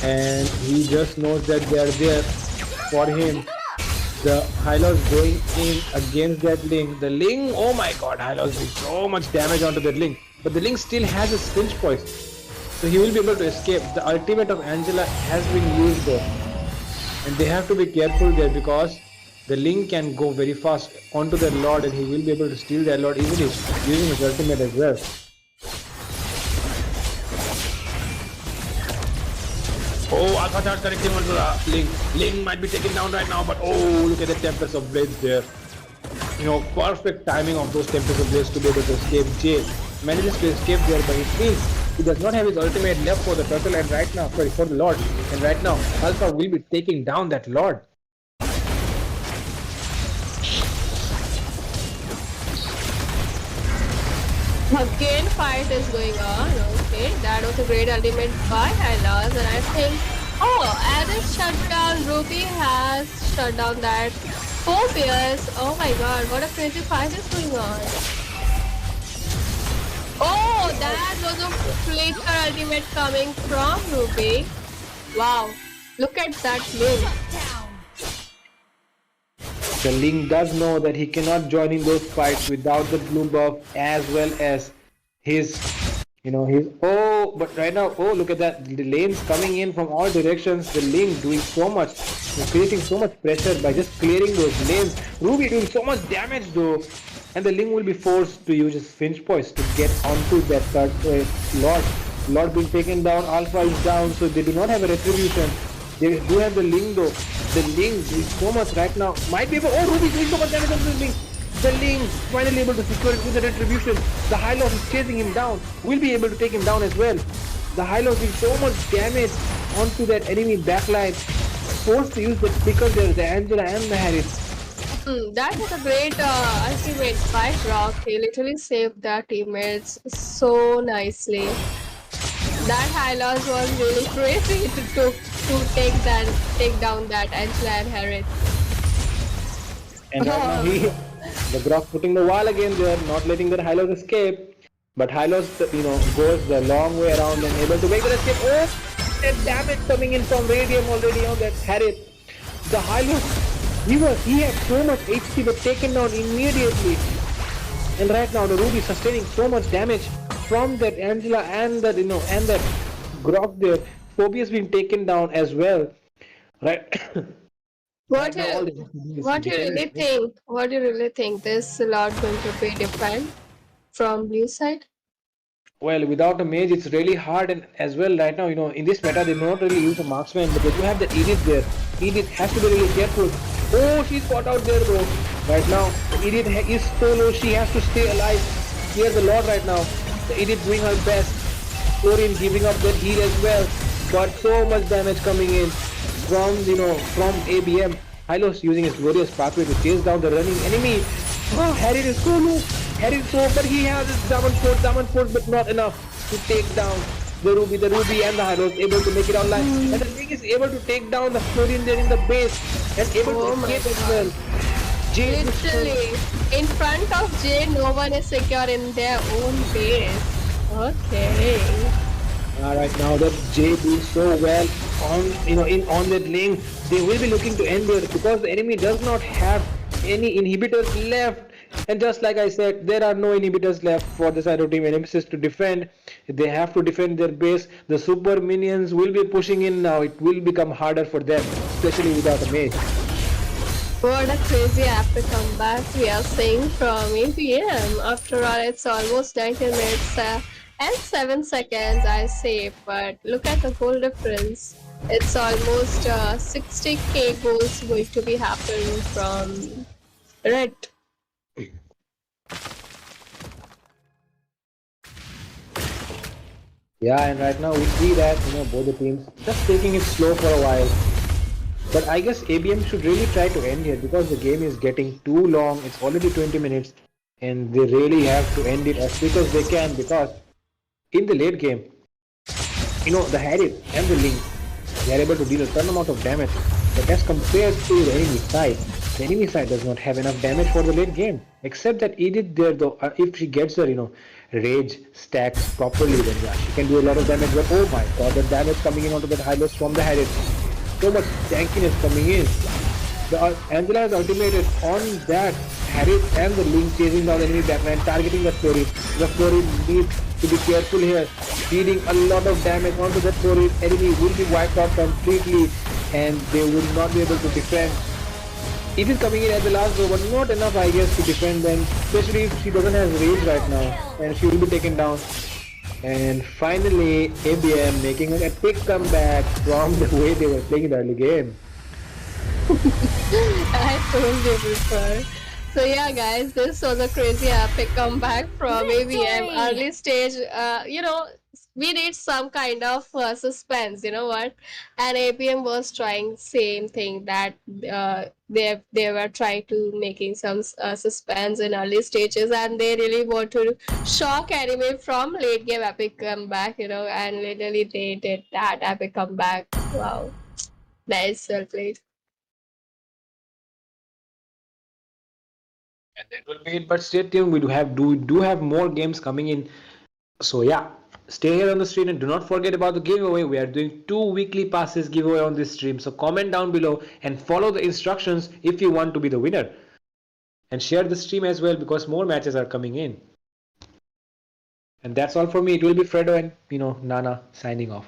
and he just knows that they are there for him. The Hylos going in against that Ling. The Ling, oh my god, Hylos did so much damage onto that Ling. But the Ling still has a pinch poise. So he will be able to escape. The ultimate of Angela has been used there. And they have to be careful there because the Ling can go very fast onto their Lord and he will be able to steal their Lord easily using his ultimate as well. Oh, Alpha charge connecting onto the Ling. Ling might be taken down right now, but oh, look at the Tempest of Blades there. Perfect timing of those Tempest of Blades to be able to escape. Jay manages to escape there, but it means he does not have his ultimate left for the turtle, and right now, sorry, for the Lord. And right now, Alpha will be taking down that Lord. Again, fight is going on. Okay, that was a great ultimate by Hylos, and I think, Alice shut down. Ruby has shut down that Phobius. Oh my god, what a crazy fight is going on. Oh, that was a flicker ultimate coming from Ruby. Wow, look at that move. The Ling does know that he cannot join in those fights without the blue buff as well as his, but right now, look at that. The lanes coming in from all directions. The Ling doing so much, creating so much pressure by just clearing those lanes. Ruby doing so much damage though. And the Ling will be forced to use his Finch Poise to get onto that Lord. Lord being taken down, Alpha is down, so they do not have a retribution. They do have the Ling though. The Ling doing so much right now. Might be able. Oh, Ruby doing so much damage on the Ling. The Ling finally able to secure it with the retribution. The Hylos is chasing him down. Will be able to take him down as well. The Hylos doing so much damage onto that enemy backline. Forced to use the sticker there, the Angela and the Harris. That was a great ultimate by Rock. He literally saved their teammates so nicely. That Hylos was really crazy to take down that Angela and Harris. And right now the Grok putting the wall again there, not letting the Hylos escape. But Hylos, goes the long way around and able to make the escape. Oh, that damage coming in from Radium already on that Harris. The Hylos, he had so much HP but taken down immediately. And right now the Ruby sustaining so much damage from that Angela and that and that Grok there. Phobius being taken down as well. Right. What do you really think? What do you really think? This Lord going to be different from blue side? Well, without a mage, it's really hard, and as well right now, in this meta, they do not really use a marksman, but they do have that Edith there. Edith has to be really careful. Oh, she's caught out there though. Right now, the Edith is so low, she has to stay alive. Here's the Lord right now. The Edith doing her best. Florian giving up that heal as well. But so much damage coming in from, from ABM. Hylos using his glorious pathway to chase down the running enemy. Oh, Harry is so low. Harry is so, but he has his diamond force, but not enough to take down the Ruby and the Hylos, able to make it online. And the Ling is able to take down the Florian there in the base and able to escape as well. Jay literally, in front of Jay, no one is secure in their own base. Okay. Right now that Jay doing so well on on that lane, they will be looking to end it because the enemy does not have any inhibitors left. And just like I said, there are no inhibitors left for the side of Team Nemesis to defend. They have to defend their base. The super minions will be pushing in now. It will become harder for them, especially without a mage. What a crazy epic comeback we are seeing from ABM. After all, it's almost 19 minutes and 7 seconds, I say. But look at the goal difference. It's almost 60k goals going to be happening from Red. Yeah, and right now we see that both the teams just taking it slow for a while. But I guess ABM should really try to end here because the game is getting too long. It's already 20 minutes and they really have to end it as quick as they can because in the late game, the Harry and the Ling, they are able to deal a ton amount of damage. But as compared to the enemy side does not have enough damage for the late game. Except that Edith there though, if she gets her, rage stacks properly, then yeah, she can do a lot of damage. But oh my god, the damage coming in onto that Hylos from the Harriet. So much tankiness coming in. The Angela has ultimated on that Harriet and the Link chasing down the enemy backline, targeting the Flurry. The Flurry needs to be careful here, dealing a lot of damage onto the Flurry. Enemy will be wiped out completely and they will not be able to defend. It is coming in at the last row, but not enough, I guess, to defend them, especially if she doesn't have rage right now, and she will be taken down. And finally, ABM making an epic comeback from the way they were playing in the early game. I told you before. So yeah, guys, this was a crazy epic comeback from ABM. Early stage, we need some kind of suspense. You know what? And ABM was trying same thing that they were trying to making some suspense in early stages, and they really want to shock anime from late game epic comeback. And literally they did that epic comeback. Wow, nice, well played. And that will be it. But stay tuned. We do have more games coming in. So yeah, stay here on the stream and do not forget about the giveaway. We are doing 2 weekly passes giveaway on this stream. So comment down below and follow the instructions if you want to be the winner. And share the stream as well because more matches are coming in. And that's all for me. It will be Fredo and Nana signing off.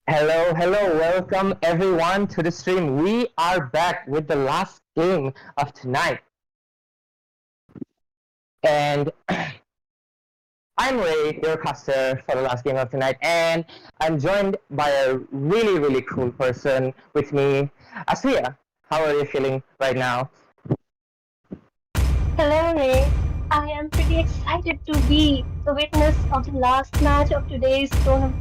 Hello, welcome everyone to the stream. We are back with the last game of tonight. And I'm Ray, your caster for the last game of tonight, and I'm joined by a really, really cool person with me. Asriya, how are you feeling right now? Hello, Ray. I am pretty excited to be the witness of the last match of today's tournament.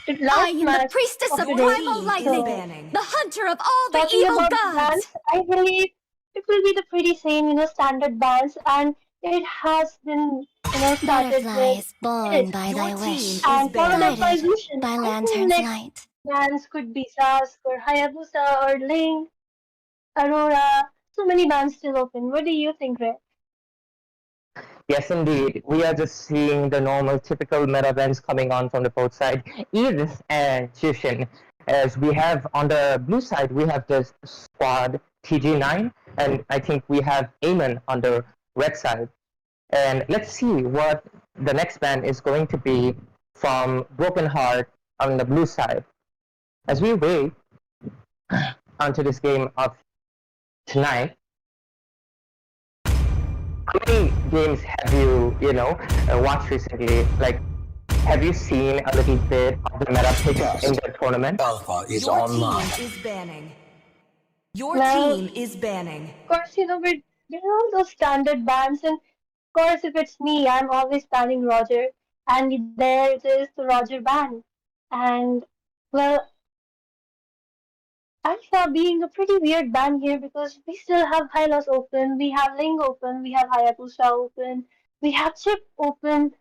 I am the priestess of primal lightning, the hunter of all the Talking evil about the gods. bands, I believe it will be the pretty same, standard bands, and it has been, started with born by thy wish, and followed up by guided Lucian. by I think lantern's next light. bands could be Sask or Hayabusa or Link, Aurora. So many bands still open. What do you think, Ray? Yes, indeed. We are just seeing the normal, typical meta events coming on from the both side, Edith and Jushin. As we have on the blue side, we have the squad TG9, and I think we have Eamon on the red side. And let's see what the next band is going to be from Broken Heart on the blue side. As we wait onto this game of tonight, how many games have you, watched recently? Like, have you seen a little bit of the meta picks in the tournament? Alpha is Your online. team is banning. Your Well, team is banning. Of course, there are all those standard bans, and of course, if it's me, I'm always banning Roger, and there it is, the Roger ban. And, well, Alpha being a pretty weird ban here because we still have Hylos open, we have Ling open, we have Hayabusa open, we have Chip open,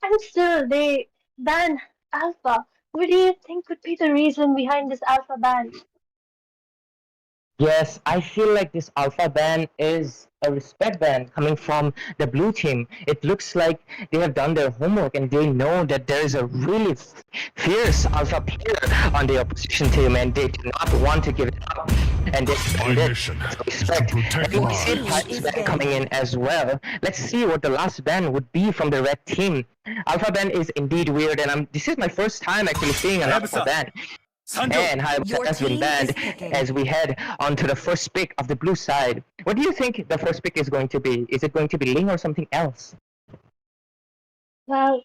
and still they ban Alpha. What do you think could be the reason behind this Alpha ban? Yes, I feel like this alpha ban is a respect ban coming from the blue team. It looks like they have done their homework and they know that there is a really fierce alpha player on the opposition team and they do not want to give it up. And they My mission is to protect and we see lives. Pipes ban coming in as well. Let's see what the last ban would be from the red team. Alpha ban is indeed weird, and this is my first time actually seeing an alpha ban. And Hayabusa has been banned as we head onto the first pick of the blue side. What do you think the first pick is going to be? Is it going to be Ling or something else? Well,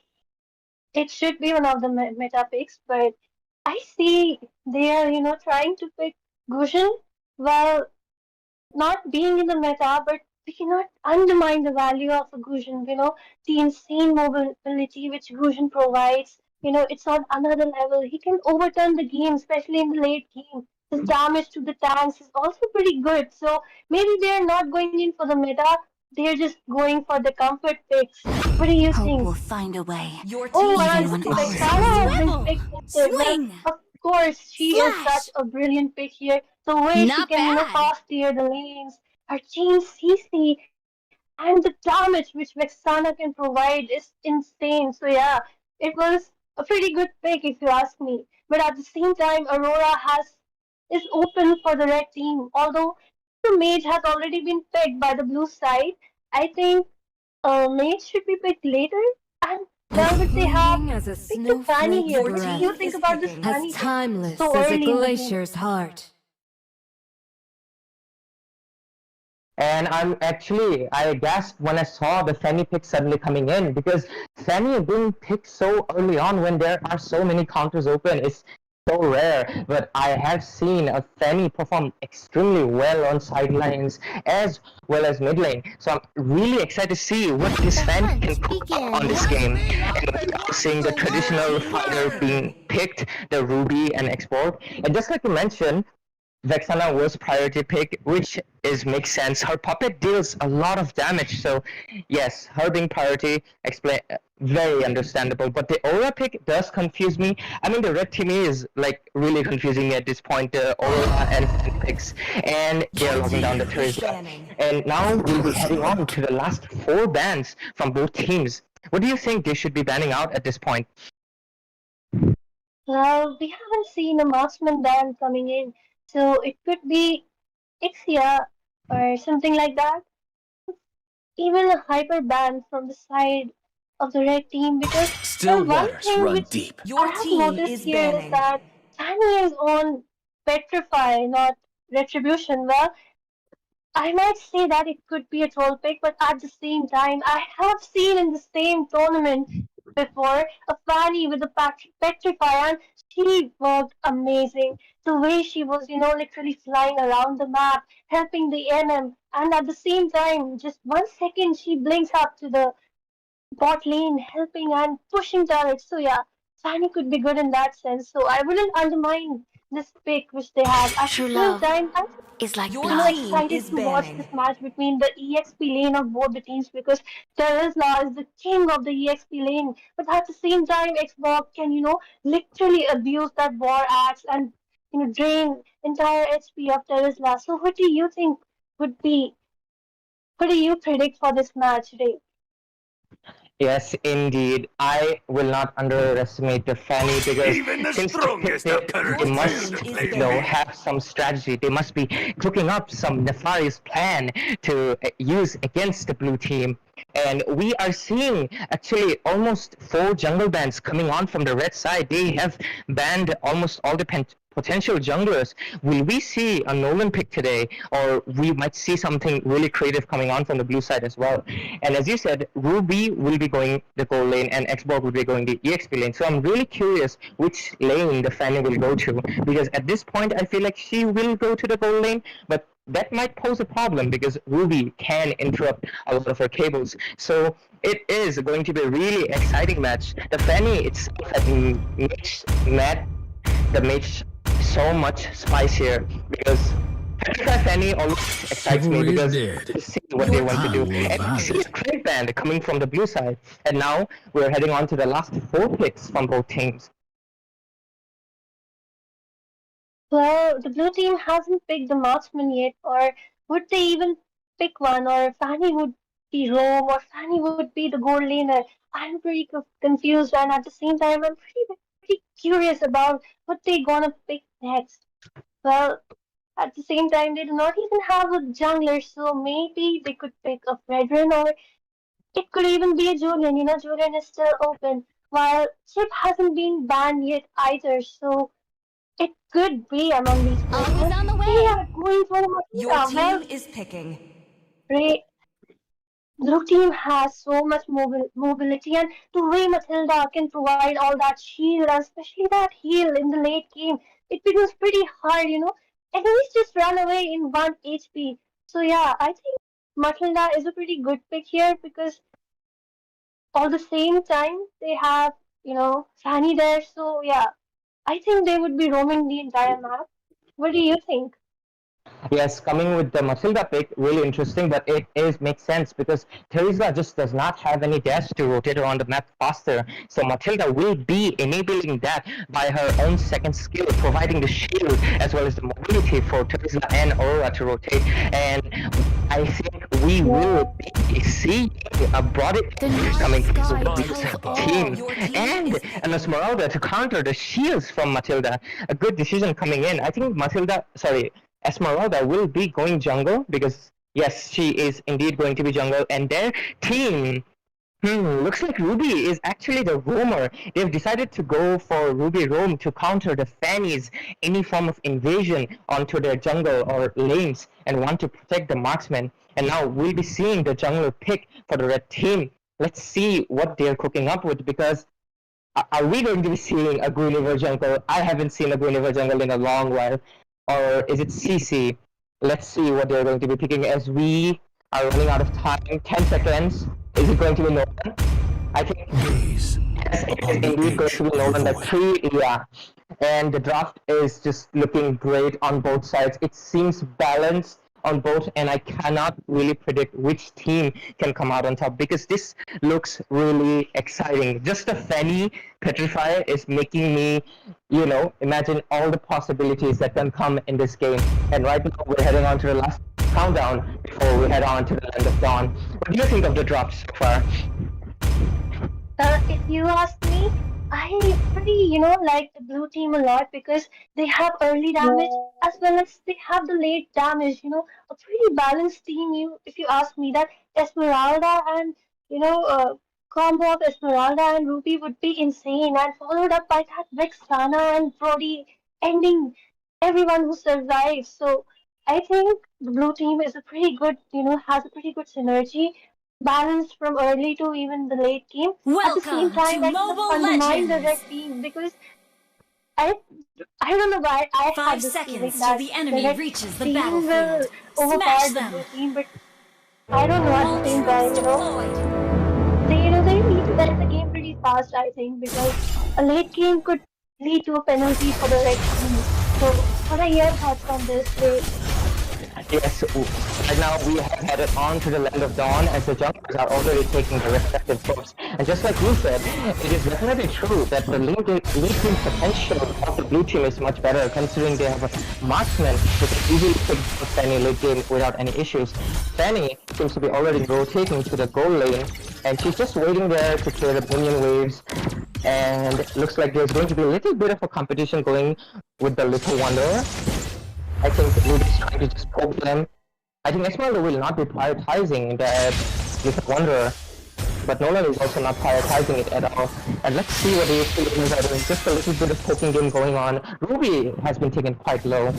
it should be one of the meta picks, but I see they are, trying to pick Gushin while not being in the meta, but we cannot undermine the value of a Gusion. The insane mobility which Gusion provides. It's on another level. He can overturn the game, especially in the late game. His damage to the tanks is also pretty good. So maybe they're not going in for the meta. They're just going for the comfort picks. What do you Hope think? will find a way. Your Oh, team and Even has when destroyed ours Vexana fails. has been Swivel! picked instead. Well, Swing! of course, she is such Flash! a brilliant pick here. The way she Not can, bad! fast clear the lanes, her chain CC, and the damage which Vexana can provide is insane. So yeah, it was a pretty good pick if you ask me. But at the same time, Aurora is open for the red team. Although the mage has already been picked by the blue side, I think mage should be picked later. And where would they have Fleeting as a picked a Fanny snowflake's here? What do you breath, think about this as Fanny pick timeless so as a early in the game? glacier's heart. And I gasped when I saw the Fanny pick suddenly coming in, because Fanny being picked so early on when there are so many counters open is so rare. But I have seen a Fanny perform extremely well on sidelines as well as mid lane. So I'm really excited to see what this Fanny can cook up on this game. And without seeing the traditional fighter being picked, the Ruby and Export. And just like you mentioned, Vexana was priority pick, which makes sense. Her puppet deals a lot of damage, so yes, her being priority explain very understandable. But the Aura pick does confuse me. I mean, the red team is like really confusing me at this point. The Aura and Fan picks, and they're locking down the Terizla. And now we'll be heading on to the last 4 bans from both teams. What do you think they should be banning out at this point? Well, we haven't seen a marksman ban coming in, so it could be Ixia or something like that. Even a hyper ban from the side of the red team, because Still one waters thing run which deep. I Your have team noticed is here is banning. that Fanny is on Petrify, not Retribution. Well, I might say that it could be a troll pick, but at the same time, I have seen in the same tournament before a Fanny with a Petrify, and she worked amazing. The way she was, literally flying around the map, helping the NM, and at the same time, just 1 second, she blinks up to the bot lane, helping and pushing turrets. So yeah, Fanny could be good in that sense. So I wouldn't undermine this pick which they have. At the True same love time, I'm is like Your blood. team excited is to watch banning. this match between the EXP lane of both the teams, because Terizla is the king of the EXP lane. But at the same time, Xbox can, literally abuse that war axe and, drain entire HP of Terizla. So what do you think would be, what do you predict for this match today? Yes, indeed. I will not underestimate the Fanny, because Even the since strongest they, occurrence they must, fails to you play know, fair. have some strategy. They must be cooking up some nefarious plan to use against the blue team. And we are seeing actually almost 4 jungle bans coming on from the red side. They have banned almost all the potential junglers. Will we see a Nolan pick today, or we might see something really creative coming on from the blue side as well? And as you said, Ruby will be going the gold lane and Xbox will be going the EXP lane. So I'm really curious which lane the Fanny will go to, because at this point I feel like she will go to the gold lane, but that might pose a problem because Ruby can interrupt a lot of her cables. So it is going to be a really exciting match. The Fanny itself makes the mage so much spicier, because Fanny always excites me Chivalry is because dead. to see what they want to I do. will And I see a avouch. great band coming from the blue side. And now we're heading on to the last 4 picks from both teams. Well, the blue team hasn't picked the marksman yet, or would they even pick one, or Fanny would be Rome, or Fanny would be the gold laner. I'm pretty confused, and at the same time, I'm pretty curious about what they're gonna pick next. Well, at the same time, they do not even have a jungler, so maybe they could pick a Fredrin, or it could even be a Julian. Julian is still open, while Chip hasn't been banned yet either, so it could be among these picks. Always on the They way! are going for Your Matilda. Well, team is picking. Ray, blue team has so much mobility, and the way Matilda can provide all that shield, and especially that heal in the late game, it becomes pretty hard. Enemies just run away in 1 HP. So yeah, I think Matilda is a pretty good pick here because all the same time they have, Fanny there. So yeah, I think they would be roaming the entire map. What do you think? Yes, coming with the Matilda pick, really interesting, but it is makes sense because Teresa just does not have any dash to rotate around the map faster. So Matilda will be enabling that by her own second skill, providing the shield as well as the mobility for Teresa and Aurora to rotate. And I think we will be seeing a body coming from the team and an Esmeralda to counter the shields from Matilda. A good decision coming in. I think Esmeralda will be going jungle because yes, she is indeed going to be jungle, and their team. Looks like Ruby is actually the roamer. They've decided to go for Ruby roam to counter the Fanny's any form of invasion onto their jungle or lanes and want to protect the marksman. And now we'll be seeing the jungler pick for the red team. Let's see what they're cooking up with because are we going to be seeing a Guinevere jungle? I haven't seen a Guinevere jungle in a long while. Or is it CC? Let's see what they're going to be picking as we are running out of time. 10 seconds. Is it going to be Nolan? I think yes, it is indeed going to be Nolan. The 3, yeah. And the draft is just looking great on both sides. It seems balanced on both, and I cannot really predict which team can come out on top because this looks really exciting. Just the Fanny Petrifier is making me, imagine all the possibilities that can come in this game. And right now we're heading on to the last countdown before we head on to the Land of Dawn. What do you think of the drops so far? If you ask me, I pretty, like the blue team a lot because they have early damage as well as they have the late damage. A pretty balanced team. If you ask me, that Esmeralda and combo of Esmeralda and Ruby would be insane, and followed up by that Vexana and Brody ending everyone who survives. So I think the blue team is a pretty good, has a pretty good synergy balanced from early to even the late game. At the same time, I cannot undermine the red team because I I don't know why I have 5 this feeling seconds that till the the enemy red reaches the team will battlefield. overpower Smash the them! blue team, but I don't know at the same time, Deployed. they need to get the game pretty fast, I think, because a late game could lead to a penalty for the red team. So, what are your thoughts on this, Ray? Yes, right now we have headed on to the Land of Dawn as the junglers are already taking the respective drops. And just like you said, it is definitely true that the lead team potential of the blue team is much better considering they have a marksman who can easily pick the Fanny late game without any issues. Fanny seems to be already rotating to the gold lane and she's just waiting there to clear the minion waves. And it looks like there's going to be a little bit of a competition going with the Little Wanderer. I think Ruby's trying to just poke them. I think Esmeralda will not be prioritizing that Little Wanderer, but Nolan is also not prioritizing it at all. And let's see what the feelings are doing. Just a little bit of poking game going on. Ruby has been taken quite low.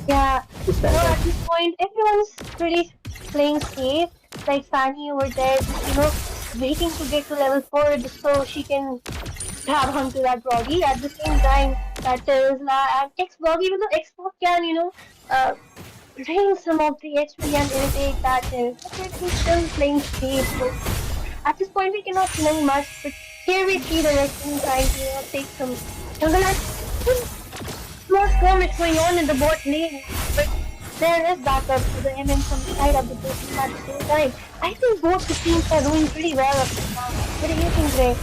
Yeah, at this point, everyone's pretty playing safe. Like Fanny over there, just, waiting to get to level 4 so she can grab onto that Brody. At the same time, that Tesla and Xbox, even though Xbox can, drain some of the HP and irritate that but he's still playing safe. So at this point, we cannot learn much, but here we see the red team trying to take some jungle and more skirmish going on in the bot lane. But there is backup to the MM from the side of the blue team at the same time. I think both the teams are doing pretty well up to now. What do you think, Ray?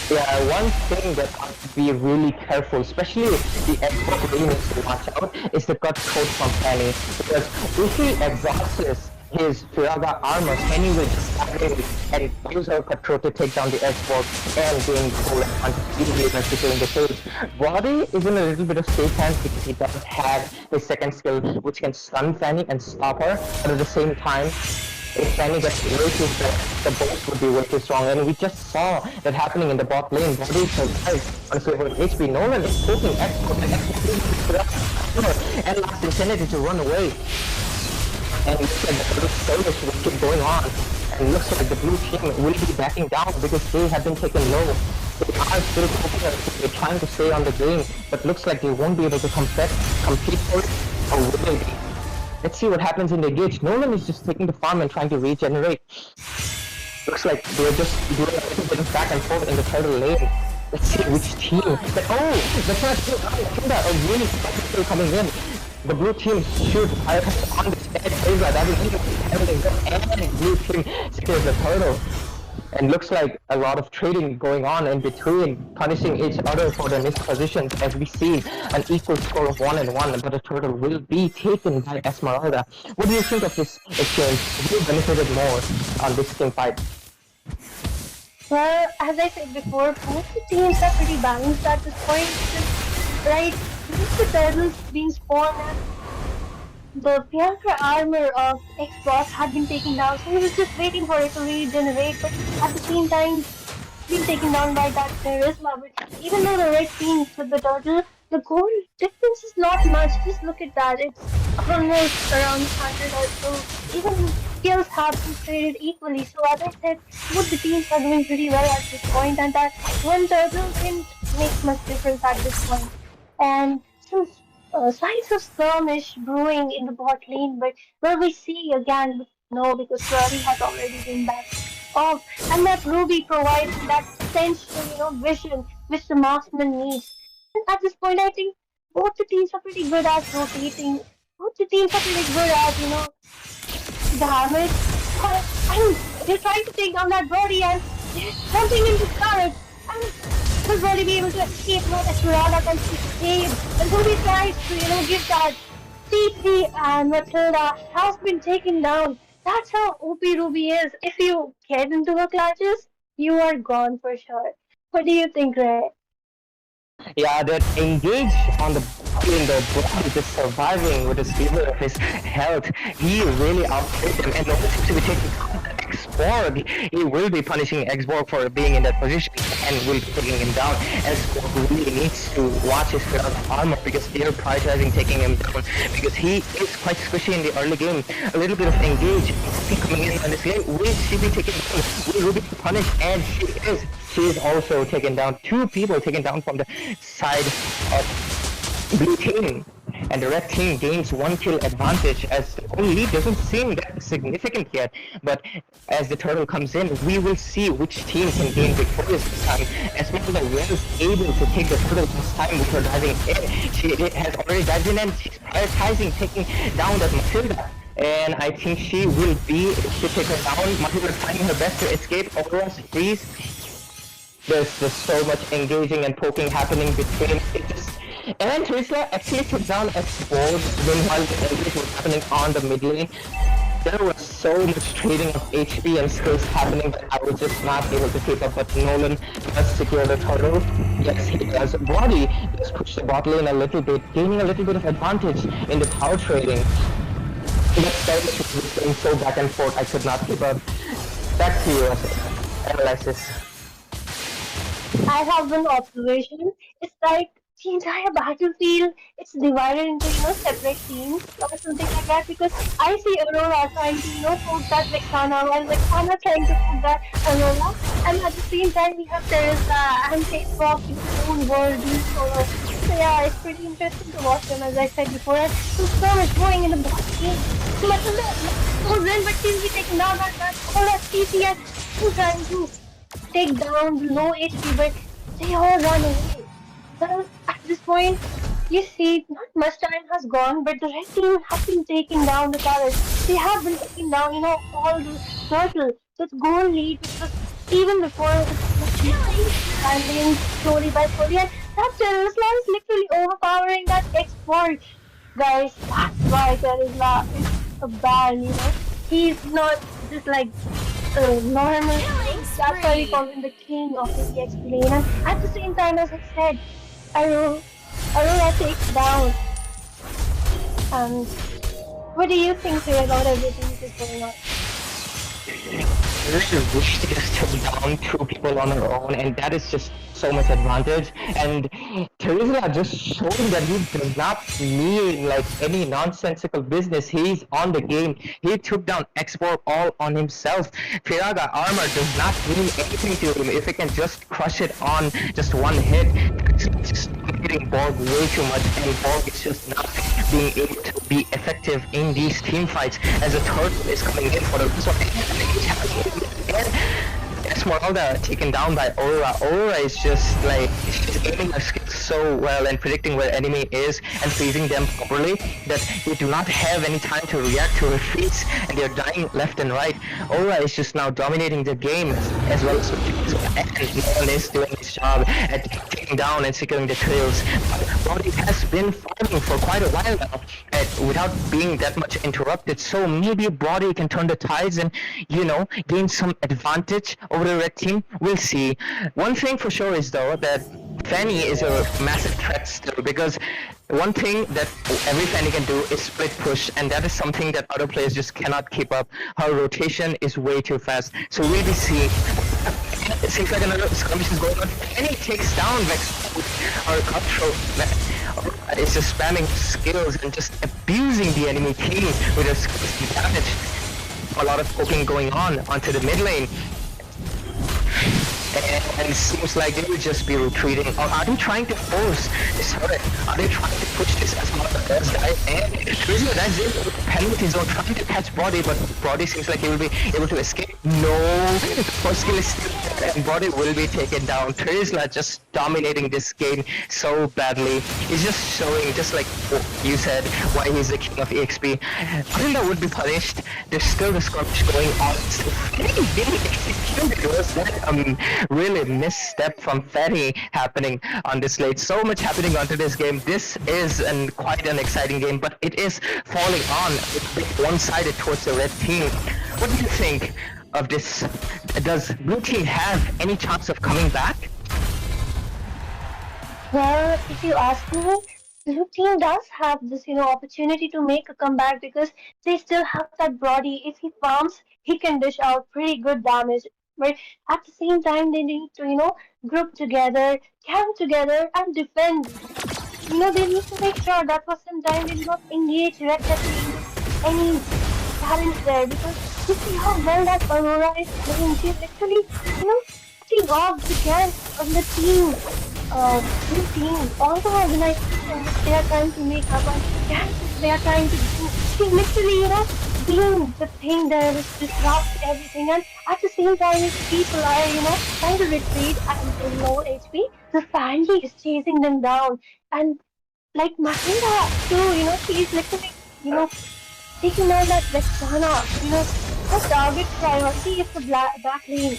Yeah, one thing that I have to be really careful, especially the Xbox really needs to watch out, is the gut code from Fanny. Because if he exhausts his Firaga armor, Fanny will just come in and use her control to take down the Xbox and gain gold and easily securing the kills. Brody is in a little bit of safe hands because he doesn't have his second skill which can stun Fanny and stop her, but at the same time, if Fanny gets way too fast, the boss would be way too strong, and we just saw that happening in the bot lane. Brody survived on silver HP. Nolan is taking Xbox and last insanity to run away. And it looks like the skirmish will keep going on. And it looks like the blue team will be backing down because they have been taken low. They are still they're trying to stay on the game, but looks like they won't be able to compete for it, or will they be? Let's see what happens in the engage. Nolan is just taking the farm and trying to regenerate. Looks like they're just doing a little bit of back and forth in the turtle lane. Let's see which team. That's not good. A really still coming in. The blue team shoot on this edge. That is and blue team secures the turtle. And looks like a lot of trading going on in between, punishing each other for their missed positions as we see an equal score of 1-1, but the turtle will be taken by Esmeralda. What do you think of this exchange? Who benefited more on this team fight? Well, as I said before, both the teams are pretty balanced at this point. Right, with the turtles being spawned and the Pianka armor of Xbox had been taken down, so he was just waiting for it to regenerate, but at the same time, being taken down by that charisma. But even though the red team with the turtle, the goal difference is not much. Just look at that. It's almost around 100 or so. Even skills have been traded equally. So as I said, both the teams are doing pretty well at this point, and that one turtle didn't make much difference at this point. And since signs of skirmish brewing in the bot lane, but will we see again? No, because Flurry has already been backed off, and that Ruby provides that essential, vision which the marksman needs. And at this point, I think both the teams are pretty good at rotating. Both the teams are pretty good at, damage. And they're trying to take down that body, and they're jumping into turret. And will Brody be able to escape? No, Esmeralda can escape. And Ruby tries to, give that CP, and Matilda has been taken down. That's how OP Ruby is. If you get into her clutches, you are gone for sure. What do you think, Ray? Yeah, that engage on the body, just surviving with the stealer of his health. He really outplayed them, and also seems to be taking Xborg. He will be punishing Xborg for being in that position and will be taking him down. Xborg really needs to watch his armor because they're prioritizing taking him down because he is quite squishy in the early game. A little bit of engage coming in on this game. Will she be taken down? Will Ruby be punished? And she is. She is also taken down. 2 people taken down from the side of blue team, and the red team gains 1 kill advantage as the goal lead doesn't seem that significant yet, but as the turtle comes in, we will see which team can gain victorious this time. Esmeralda was able to take the turtle this time with her diving in. She has already dived in and she's prioritizing taking down that Matilda. And I think she will be able to take her down. Matilda trying her best to escape. Aurora's freeze. There's just so much engaging and poking happening between it. And Teresa actually took down Xborg while the engage was happening on the mid lane. There was so much trading of HP and skills happening that I was just not able to keep up, but Nolan does secure the turtle. Yes, he does. Body does push the bot lane a little bit, gaining a little bit of advantage in the tower trading. That skirmish was going so back and forth, I could not keep up. Back to you, analysis. I have one observation. It's like the entire battlefield, it's divided into, separate teams or something like that, because I see Aurora trying to, poke that Vexana, while Vexana trying to poke that Aurora, and at the same time we have Teresa and Xbox in their own world doing solo. So yeah, it's pretty interesting to watch them, as I said before, and so much going in the bot game. Matilda goes in, but she'll be taken down by that Aurora CC, and who's trying to take down low HP, but they all run away. Well, at this point, you see, not much time has gone, but the red team have been taking down the turrets. They have been taking down, all the turtles. That goal lead, which was even before landing slowly by slowly, and that Tesla is literally overpowering that Xborg. Guys, that's why Tesla is a ban, He's not just like normal. That's why we call him the king of the EXP lane. And at the same time, as I said, Aurora takes down. And what do you think here about everything that is going on? Teresa wish to just took down 2 people on her own, and that is just so much advantage. And Teresa just showing that he does not need any nonsensical business. He's on the game. He took down Xborg all on himself. Firaga armor does not mean anything to him if he can just crush it on just 1 hit. Just targeting Borg way too much, and Borg is just not being able to be effective in these team fights as a turtle is coming in for the rest of Esmeralda taken down by Aurora. Aurora is just like, she's aiming her skills so well and predicting where enemy is and freezing them properly that they do not have any time to react to her feats and they're dying left and right. Aurora is just now dominating the game as well as and no one is doing his job at taking down and securing the trails. Brody has been farming for quite a while now without being that much interrupted, so maybe Brody can turn the tides and, you know, gain some advantage over the red team. We'll see. One thing for sure is though that Fanny is a massive threat still, because one thing that every Fanny can do is split push, and that is something that other players just cannot keep up. Her rotation is way too fast, so we'll be seeing. It seems like another skirmish is going on. Fanny takes down Vex or Cutthroat. It's just spamming skills and just abusing the enemy team with her skills and damage. A lot of poking going on onto the mid lane. And it seems like they will just be retreating. Or are they trying to force this turret? Are they trying to push this as one of the first guys? And Trizla, that's it. Penalty zone trying to catch Brody, but Brody seems like he will be able to escape. No, the first skill is still there, and Brody will be taken down. Trizla just dominating this game so badly. He's just showing, just like you said, why he's the king of EXP. Trizla would be punished. There's still the skirmish going on. So Fanny didn't execute it. Was that really misstep from Fanny happening on this late? So much happening onto this game. This is quite an exciting game, but it is falling on a bit one-sided towards the red team. What do you think of this? Does blue team have any chance of coming back? Well, if you ask me, blue team does have this, opportunity to make a comeback because they still have that Brody. If he farms, he can dish out pretty good damage. But at the same time, they need to, group together, camp together, and defend. They need to make sure that for some time they do not engage recklessly into any challenge there, because you see how well that Aurora is playing. She's literally, cutting off the gangs of the team. Blue team, all the organizations which they are trying to make up and gangs they are trying to do. She's literally, being the thing there which disrupts everything, and at the same time if people are, trying to retreat and in low HP, the family is chasing them down. And like Matilda too, she is literally, taking out that Vexana, her target priority is the back lane.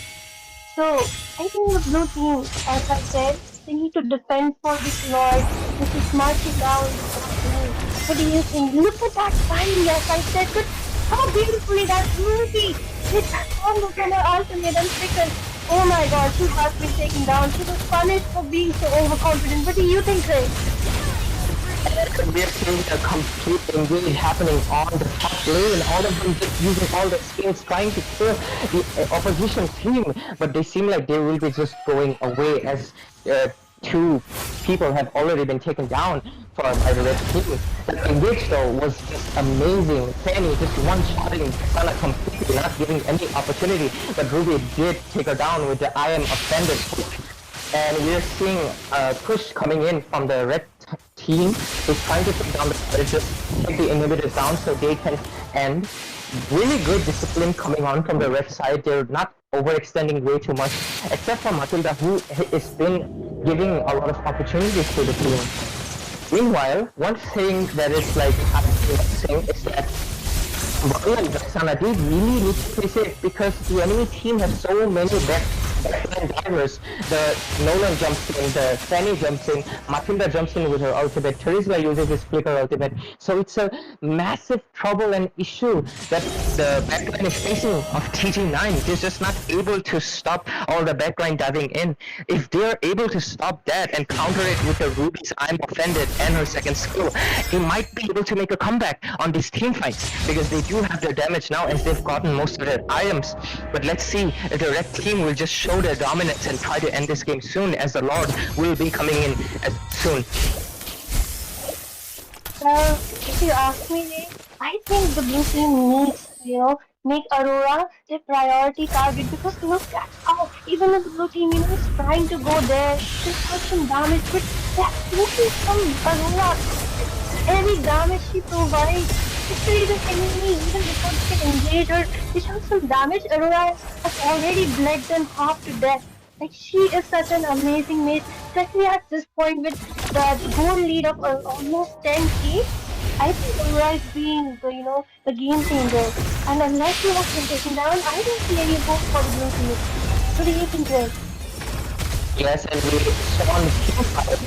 So I think the blue team, as I said, they need to defend for this Lord, which is marching down the back lane. What do you think? Look at that finally, as I said, but how beautifully that movie! It transformed from her ultimate and freaking, oh my god, she has been taken down. She was punished for being so overconfident. What do you think, Chris? We're seeing a complete engage happening on the top lane, all of them just using all the skills trying to kill the opposition team, but they seem like they will be just going away as two people have already been taken down by the red team. The engage though was just amazing. Fanny just one-shotting Sana completely, not giving any opportunity, but Ruby did take her down with the I am offended push. And we're seeing a push coming in from the red team who's trying to take down the just take the inhibitors down so they can end. Really good discipline coming on from the red side. They're not overextending way too much, except for Matilda, who has been giving a lot of opportunities to the team. Meanwhile, one thing that is like I'm saying is that Bobby and Vexana, they really need to play safe because the enemy team has so many backline divers. The Nolan jumps in, the Fanny jumps in, Matilda jumps in with her ultimate, Trizla uses his flicker ultimate. So it's a massive trouble and issue that the backline is facing of TG9. They're just not able to stop all the backline diving in. If they're able to stop that and counter it with the Ruby's I'm offended and her second skill, they might be able to make a comeback on these team fights because they do have their damage now as they've gotten most of their items. But let's see if the red team will just show their dominance and try to end this game soon, as the Lord will be coming in soon. Well, if you ask me, I think the blue team needs, make Aurora their priority target because, that's how, even if the blue team, is trying to go there, just put some damage, but That looking from Aurora, every damage she provides, literally the enemy, even before they can engage or dish out some damage, Aurora has already bled them half to death. Like she is such an amazing mate, especially at this point with the goal lead of almost 10k. I think Aurora is being the game changer. And unless you have been taken down, I don't see any hope for the blue team. What do you think, Greg? Yes, and we saw on the team side,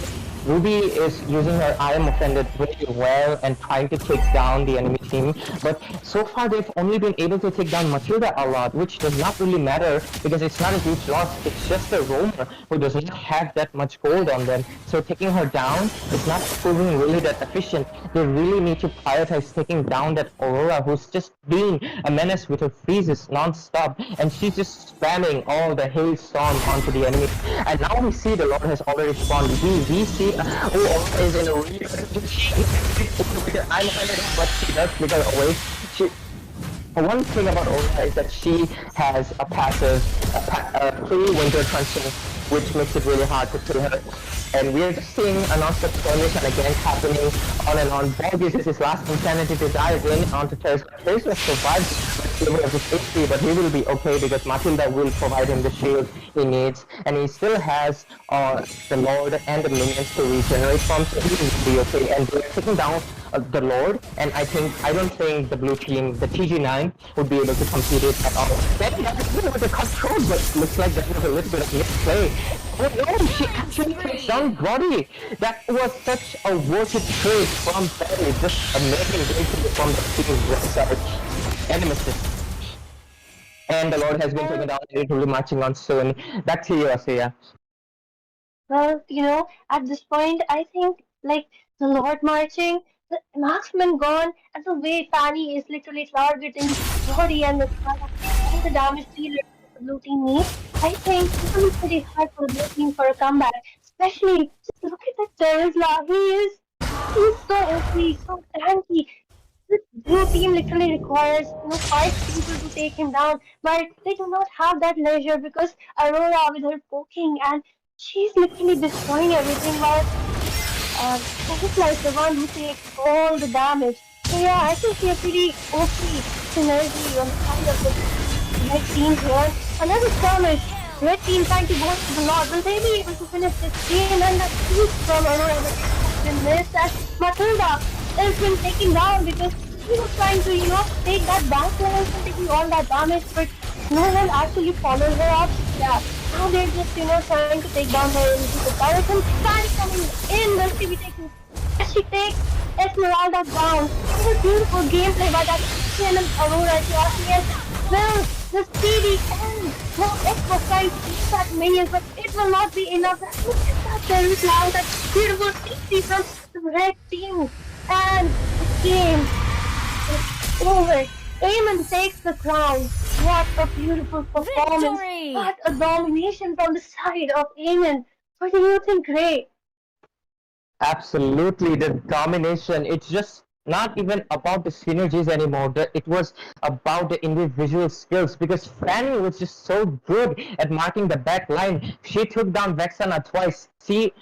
Ruby is using her IM offended really well and trying to take down the enemy team. But so far they've only been able to take down Matilda a lot, which does not really matter because it's not a huge loss. It's just a roamer who does not have that much gold on them. So taking her down is not proving really that efficient. They really need to prioritize taking down that Aurora who's just being a menace with her freezes non-stop, and she's just spamming all the hailstorm onto the enemy. And now we see the Lord has already spawned. We see Aurora is in a really I'm offended, but she does flicker away. One thing about Aurora is that she has a passive, pre-winter crunching, which makes it really hard to kill her. And we are just seeing a non-stop skirmish and again happening on and on. Borg uses his last insanity to dive in onto Terrace. Terrace has survived with of his HP, but he will be okay because Matilda will provide him the shield he needs. And he still has the Lord and the minions to regenerate from, so he will be okay. And they're taking down the Lord, and I don't think the blue team, the TG9, would be able to compete it at all. Maybe that's a bit of a control, but looks like that was a little bit of misplay. Oh no, she actually takes down Brody! That was such a worth it trade from Barry, just amazing gameplay from the team's website. And a mistake. And the Lord has been taken down and it will be marching on soon. Back to you, Asiya. Well, at this point, I think, like, the Lord marching, the marksman gone, and the way Fanny is literally targeting Brody and all the damage dealer the blue team needs, I think it's going to be pretty hard for the blue team for a comeback. Especially, just look at that Terizla. He's so OP, so tanky. This blue team literally requires 5 people to take him down, but they do not have that leisure because Aurora with her poking and she's literally destroying everything while Tesla is the one who takes all the damage. So yeah, I think we are pretty OP synergy on the side of the red team here. Another skirmish. Red team trying to go to the Lord. Will they be able to finish this game? And the shoot from Aurora has been missed. And Matilda has been taken down because she was trying to, take that back level and taking all that damage, but no one actually followed her up. Yeah. Now they're just, trying to take down her into the turret. And Fanny coming in, will she be taking... She takes Esmeralda down. It was beautiful gameplay by that Christian and Aurora, if you ask me. And, well, the speedy end. Well, X was trying to use that minions, but it will not be enough. Look at that, there is now that beautiful CC from the red team. And the game is over. Eamon takes the crown. What a beautiful performance. Victory! What a domination from the side of Eamon. What do you think, Ray? Absolutely, the domination. It's just not even about the synergies anymore. It was about the individual skills because Fanny was just so good at marking the back line. She took down Vexana twice. She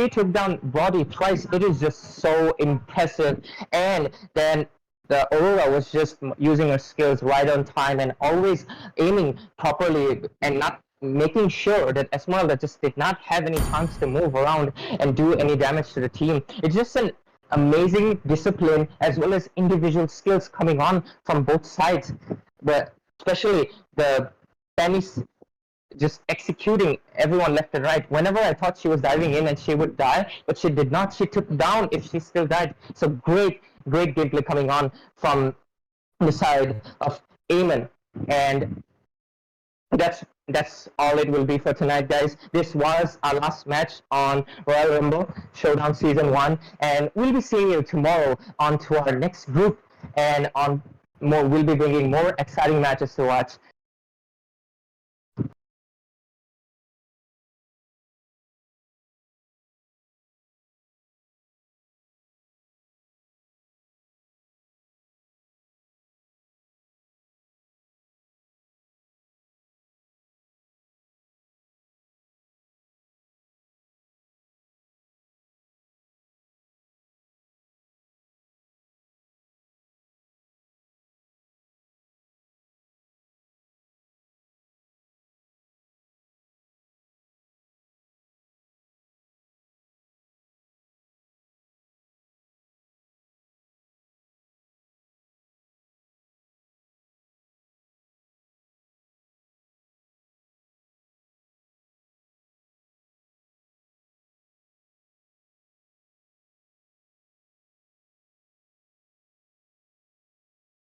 took down Brody twice. It is just so impressive. And then the Aurora was just using her skills right on time and always aiming properly and not making sure that Esmeralda just did not have any chance to move around and do any damage to the team. It's just an amazing discipline as well as individual skills coming on from both sides. But especially the Fanny's just executing everyone left and right. Whenever I thought she was diving in and she would die, but she did not. She took down if she still died. So great gameplay coming on from the side of Eamon. And that's all it will be for tonight, guys. This was our last match on Royale Rumble Showdown Season 1, and we'll be seeing you tomorrow on to our next group, and we'll be bringing more exciting matches to watch.